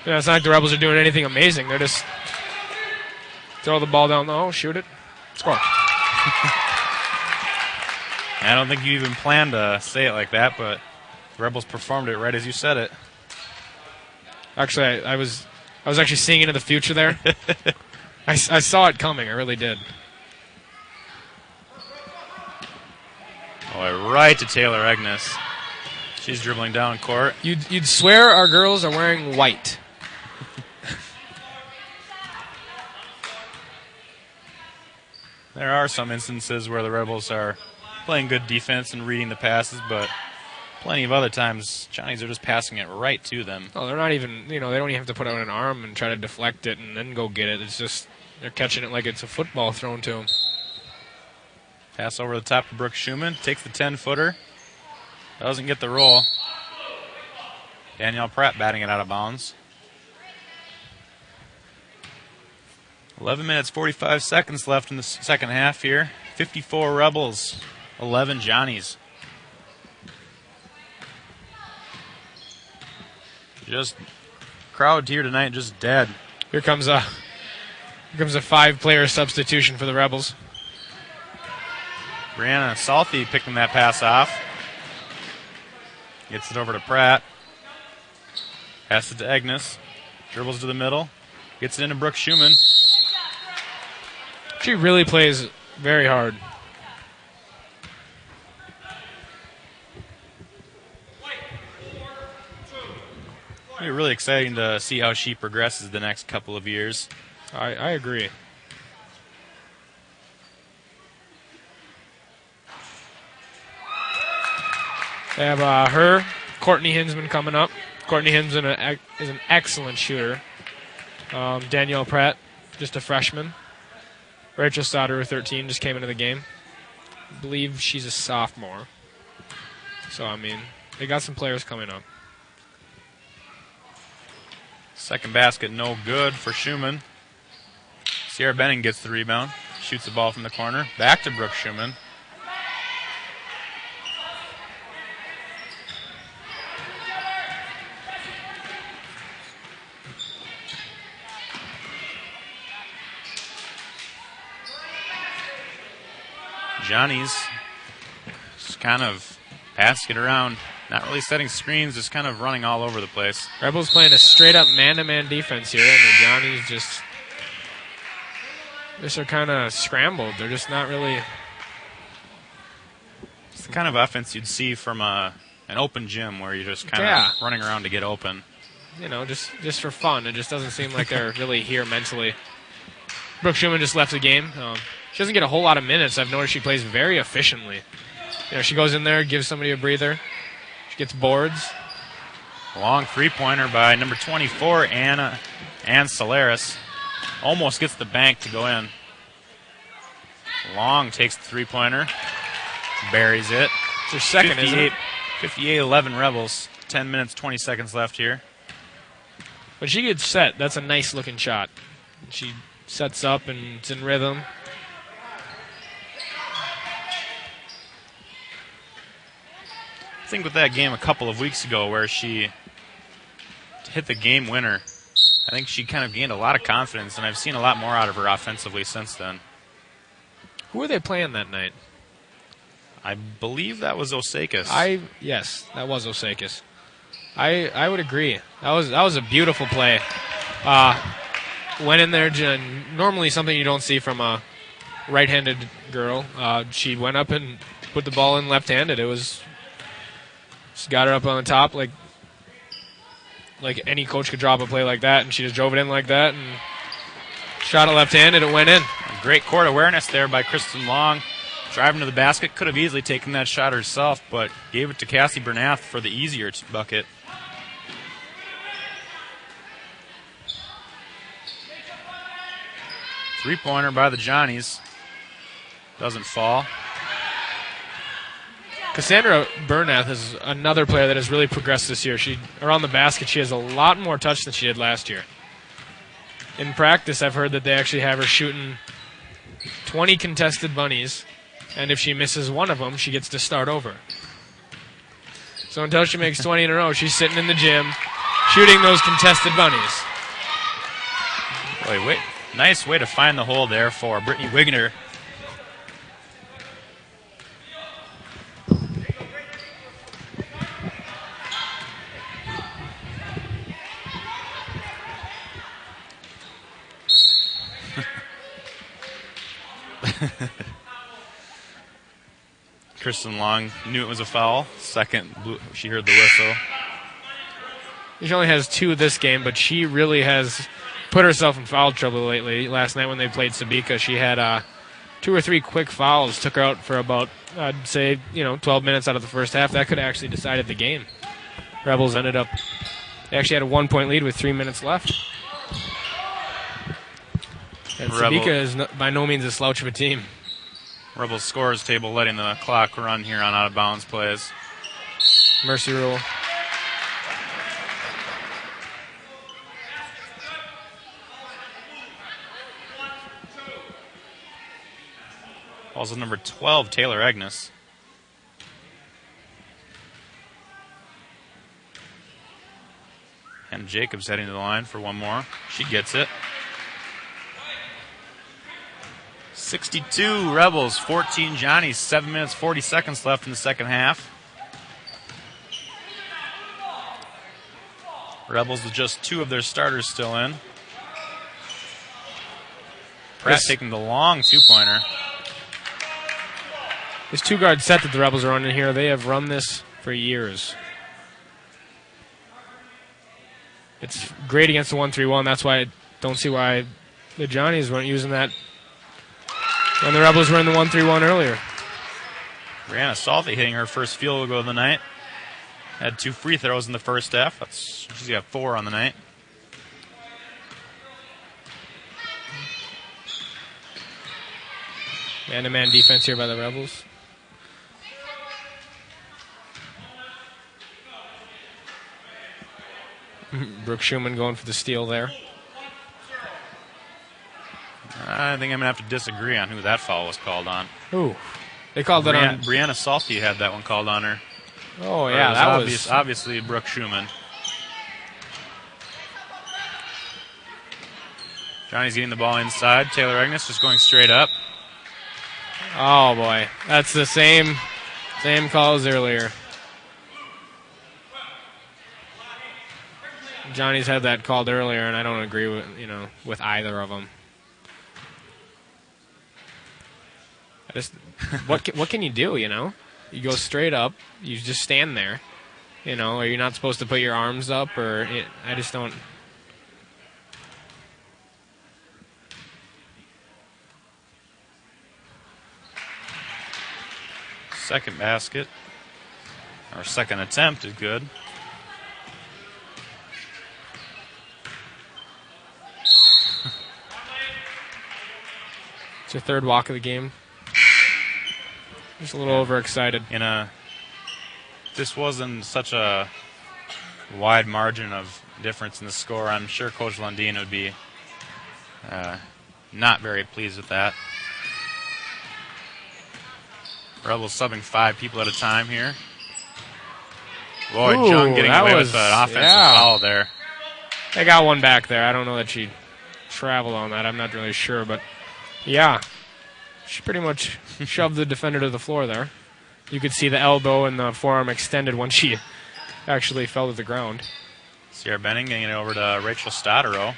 It's not like the Rebels are doing anything amazing. They're just throw the ball down low, shoot it, score. I don't think you even planned to say it like that, but the Rebels performed it right as you said it. Actually, I was actually seeing into the future there. I saw it coming. I really did. Oh, right to Taylor Agnes. She's dribbling down court. You'd swear our girls are wearing white. There are some instances where the Rebels are playing good defense and reading the passes, but plenty of other times Johnnies are just passing it right to them. Oh, they're not even, they don't even have to put out an arm and try to deflect it and then go get it. It's just they're catching it like it's a football thrown to them. Pass over the top to Brooke Schumann. Takes the 10-footer. Doesn't get the roll. Danielle Pratt batting it out of bounds. 11 minutes, 45 seconds left in the second half here. 54 Rebels, 11 Johnnies. Just crowd here tonight, just dead. Here comes a 5-player substitution for the Rebels. Brianna Salty picking that pass off. Gets it over to Pratt. Passes it to Agnes. Dribbles to the middle. Gets it into Brooke Schumann. She really plays very hard. It'll be really exciting to see how she progresses the next couple of years. I agree. They have Courtney Hinsman coming up. Courtney Hinsman is an excellent shooter. Danielle Pratt, just a freshman. Rachel Stoddard, 13, just came into the game. I believe she's a sophomore. So, I mean, they got some players coming up. Second basket, no good for Schumann. Sierra Benning gets the rebound. Shoots the ball from the corner. Back to Brooke Schumann. Johnny's just kind of passing it around, not really setting screens, just kind of running all over the place. Rebels playing a straight-up man-to-man defense here, and the Johnnies just are kind of scrambled. They're just not really... It's the kind of offense you'd see from an open gym where you're just kind of running around to get open. You know, just for fun. It just doesn't seem like they're really here mentally. Brooke Schumann just left the game. She doesn't get a whole lot of minutes. I've noticed she plays very efficiently. You know, she goes in there, gives somebody a breather. She gets boards. Long three-pointer by number 24, Ann Solaris. Almost gets the bank to go in. Long takes the three-pointer. Buries it. It's her second, isn't it? 58-11 Rebels. 10 minutes, 20 seconds left here. When she gets set, that's a nice-looking shot. She sets up and it's in rhythm. I think with that game a couple of weeks ago where she hit the game winner, I think she kind of gained a lot of confidence, and I've seen a lot more out of her offensively since then. Who were they playing that night? I believe that was Osakis. Yes, that was Osakis. I would agree. That was a beautiful play. Went in there, normally something you don't see from a right-handed girl. She went up and put the ball in left-handed. She got her up on the top like any coach could drop a play like that, and she just drove it in like that and shot it left-handed. It went in. A great court awareness there by Kristen Long. Driving to the basket, could have easily taken that shot herself, but gave it to Cassie Bernath for the easier bucket. Three-pointer by the Johnnies. Doesn't fall. Cassandra Bernath is another player that has really progressed this year. Around the basket, she has a lot more touch than she did last year. In practice, I've heard that they actually have her shooting 20 contested bunnies, and if she misses one of them, she gets to start over. So until she makes 20 in a row, she's sitting in the gym shooting those contested bunnies. Boy, nice way to find the hole there for Brittany Wigner. Kristen Long knew it was a foul. Second, she heard the whistle. She only has 2 this game, but she really has put herself in foul trouble lately. Last night when they played Sabika, she had 2 or 3 quick fouls. Took her out for about, I'd say, 12 minutes out of the first half. That could have actually decided the game. Rebels they actually had a 1-point lead with 3 minutes left. And Sabika is by no means a slouch of a team. Rebels scores table letting the clock run here on out-of-bounds plays. Mercy rule. Also number 12, Taylor Agnes. And Jacobs heading to the line for one more. She gets it. 62 Rebels, 14 Johnnies, 7 minutes, 40 seconds left in the second half. Rebels with just 2 of their starters still in. Pratt taking the long 2-pointer. This 2-guard set that the Rebels are running here, they have run this for years. It's great against the 1-3-1. That's why I don't see why the Johnnies weren't using that when the Rebels were in the 1-3-1 earlier. Brianna Salty hitting her first field goal of the night. Had 2 free throws in the first half. She's got 4 on the night. Man-to-man defense here by the Rebels. Brooke Schumann going for the steal there. I think I'm going to have to disagree on who that foul was called on. Ooh. They called it on... Brianna Salty had that one called on her. Oh, yeah, that was... Obviously Brooke Schumann. Johnny's getting the ball inside. Taylor Agnes just going straight up. Oh, boy. That's the same call as earlier. Johnny's had that called earlier, and I don't agree with either of them. What can you do, You go straight up. You just stand there. Are you not supposed to put your arms up? I just don't... Second basket, or second attempt is good. It's your third walk of the game. Just a little overexcited. This wasn't such a wide margin of difference in the score. I'm sure Coach Lundin would be not very pleased with that. Rebels subbing 5 people at a time here. Boy, Jung getting away with an offensive foul there. They got one back there. I don't know that she traveled on that. I'm not really sure, but yeah. She pretty much shoved the defender to the floor there. You could see the elbow and the forearm extended when she actually fell to the ground. Sierra Benning getting it over to Rachel Stotero.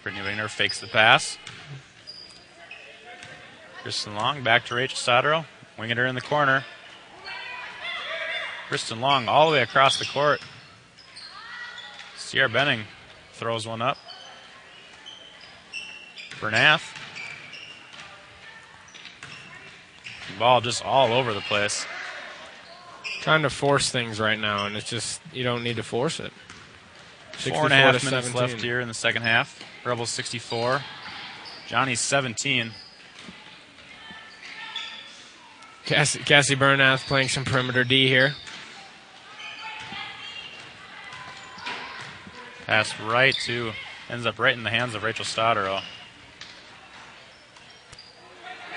Brittany Wigner fakes the pass. Kristen Long back to Rachel Stotero. Winging her in the corner. Kristen Long all the way across the court. Sierra Benning throws one up. Bernath. Ball just all over the place. Trying to force things right now, and it's just, you don't need to force it. 4.5 minutes left here in the second half. Rebels 64. Johnny's 17. Cassie Bernath playing some perimeter D here. Pass ends up right in the hands of Rachel Stotero.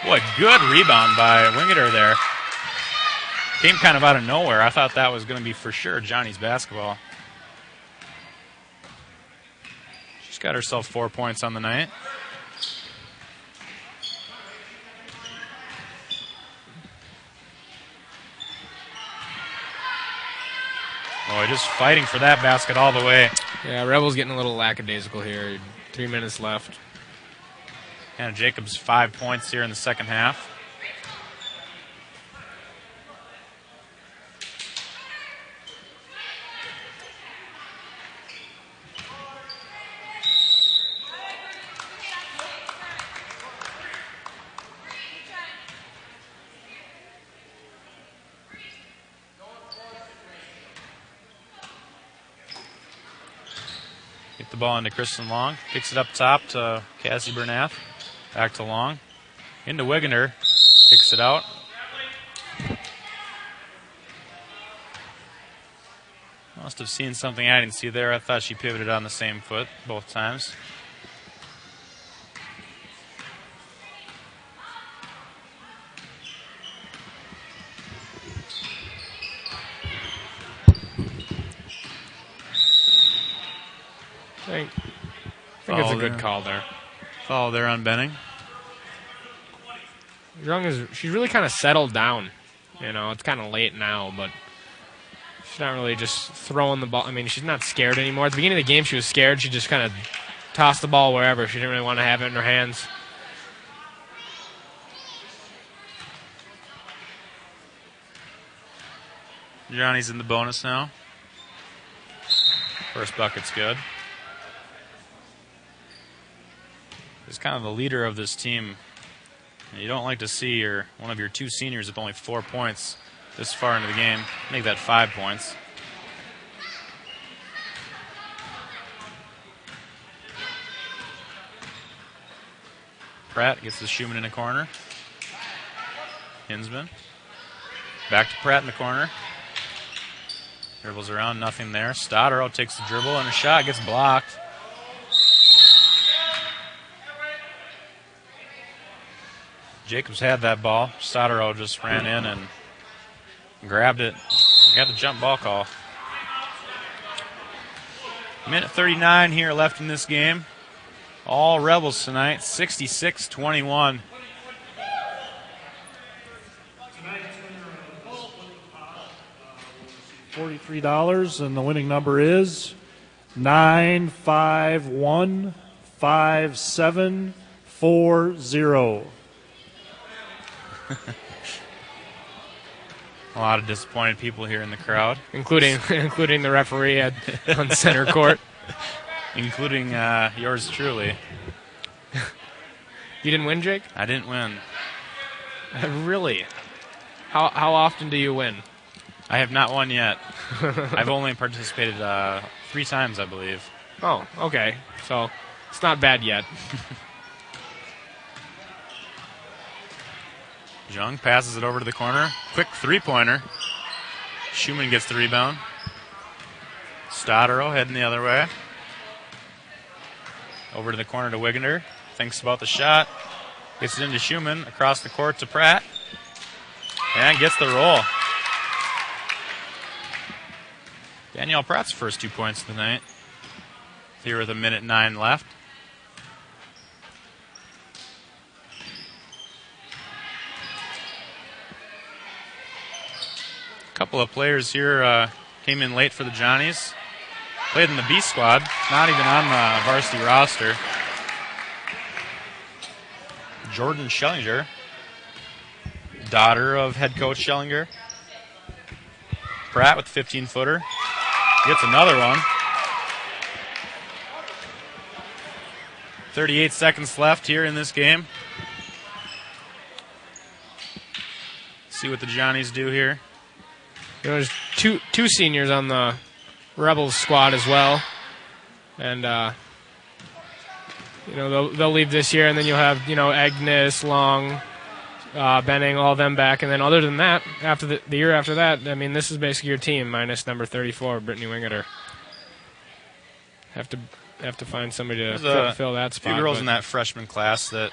What good rebound by Wingeter there. Came kind of out of nowhere. I thought that was going to be for sure Johnny's basketball. She's got herself 4 points on the night. Boy, just fighting for that basket all the way. Yeah, Rebels getting a little lackadaisical here. 3 minutes left. Hannah Jacobs 5 points here in the second half. Get the ball into Kristen Long. Kicks it up top to Cassie Bernath. Back to Long. Into Wigener. Kicks it out. Must have seen something I didn't see there. I thought she pivoted on the same foot both times. I think it's a good call there. Foul there on Benning. She's really kind of settled down. It's kind of late now, but she's not really just throwing the ball. I mean, she's not scared anymore. At the beginning of the game, she was scared. She just kind of tossed the ball wherever. She didn't really want to have it in her hands. Johnny's in the bonus now. First bucket's good. He's kind of the leader of this team. You don't like to see one of your two seniors with only 4 points this far into the game. Make that 5 points. Pratt gets the Schumann in the corner. Hinsman. Back to Pratt in the corner. Dribbles around, nothing there. Stoddard takes the dribble and a shot gets blocked. Jacobs had that ball. Stoddard just ran in and grabbed it. Got the jump ball call. Minute 39 here left in this game. All Rebels tonight, 66-21. $43, and the winning number is 9515740. A lot of disappointed people here in the crowd, including the referee on center court, including yours truly. You didn't win, Jake? I didn't win. Really? How often do you win? I have not won yet. I've only participated 3 times, I believe. Oh, okay. So it's not bad yet. Jung passes it over to the corner. Quick three-pointer. Schumann gets the rebound. Stoddard heading the other way. Over to the corner to Wigander. Thinks about the shot. Gets it into Schumann. Across the court to Pratt. And gets the roll. Danielle Pratt's first 2 points of the night. Here with 1:09 left. A couple of players here came in late for the Johnnies. Played in the B squad, not even on the varsity roster. Jordan Schellinger, daughter of head coach Schellinger. Pratt with the 15-footer. Gets another one. 38 seconds left here in this game. See what the Johnnies do here. You know, there's two seniors on the Rebels squad as well, and they'll leave this year, and then you'll have Agnes, Long, Benning, all of them back, and then other than that, after the year after that, I mean, this is basically your team minus number 34, Brittany Wingeter. Have to find somebody to fill that spot. A few girls in that freshman class that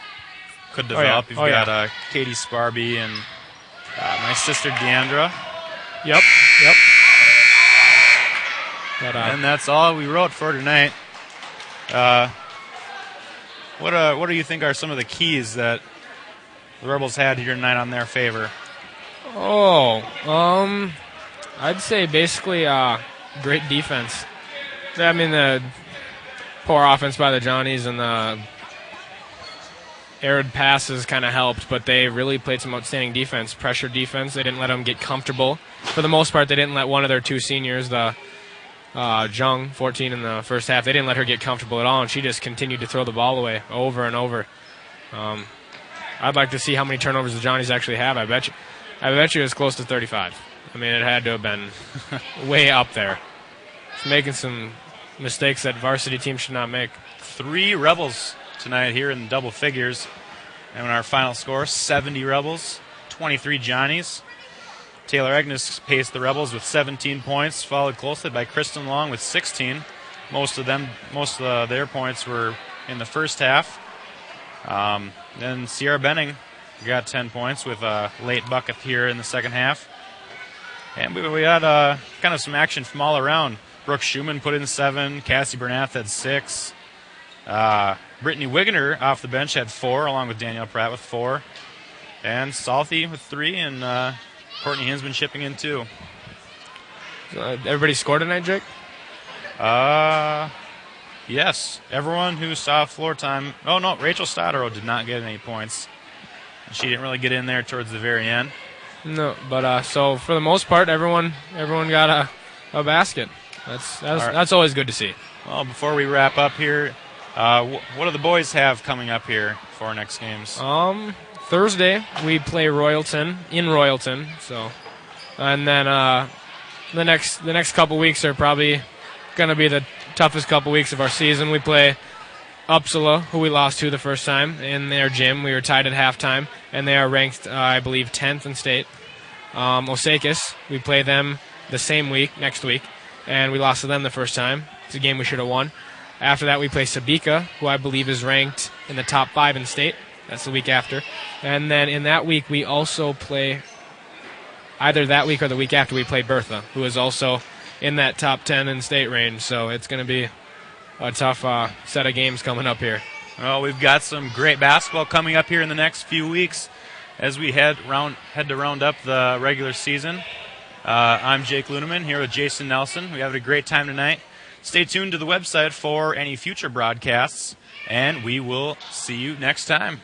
could develop. You've got Katie Sparby and my sister Deandra. Yep. And that's all we wrote for tonight. What do you think are some of the keys that the Rebels had here tonight on their favor? I'd say basically great defense. I mean, the poor offense by the Johnnies and the arid passes kind of helped, but they really played some outstanding defense, pressure defense. They didn't let them get comfortable. For the most part, they didn't let one of their 2 seniors, the Jung, 14 in the first half, they didn't let her get comfortable at all, and she just continued to throw the ball away over and over. I'd like to see how many turnovers the Johnnies actually have. I bet you it's close to 35. I mean, it had to have been way up there. It's making some mistakes that varsity teams should not make. 3 Rebels tonight here in double figures. And our final score, 70 Rebels, 23 Johnnies. Taylor Agnes paced the Rebels with 17 points, followed closely by Kristen Long with 16. Most of their points were in the first half. Then Sierra Benning got 10 points with a late bucket here in the second half. And we had kind of some action from all around. Brooke Schumann put in 7. Cassie Bernath had 6. Brittany Wigander off the bench had 4, along with Danielle Pratt with 4. And Salthy with 3, and Courtney Hinsman chipping in 2. Everybody scored tonight, Jake? Yes. Everyone who saw floor time. Oh, no, Rachel Stoddard did not get any points. She didn't really get in there towards the very end. No, but so for the most part, everyone got a basket. That's always good to see. Well, before we wrap up here, what do the boys have coming up here for our next games? Thursday we play Royalton in Royalton. So, and then the next couple weeks are probably going to be the toughest couple weeks of our season. We play Uppsala, who we lost to the first time in their gym. We were tied at halftime, and they are ranked, I believe, 10th in state. Osakis, we play them the same week, next week, and we lost to them the first time. It's a game we should have won. After that, we play Sabika, who I believe is ranked in the top 5 in state. That's the week after. And then in that week, we also play, either that week or the week after, we play Bertha, who is also in that top 10 in state range. So it's going to be a tough set of games coming up here. Well, we've got some great basketball coming up here in the next few weeks as we head to round up the regular season. I'm Jake Luneman here with Jason Nelson. We had a great time tonight. Stay tuned to the website for any future broadcasts, and we will see you next time.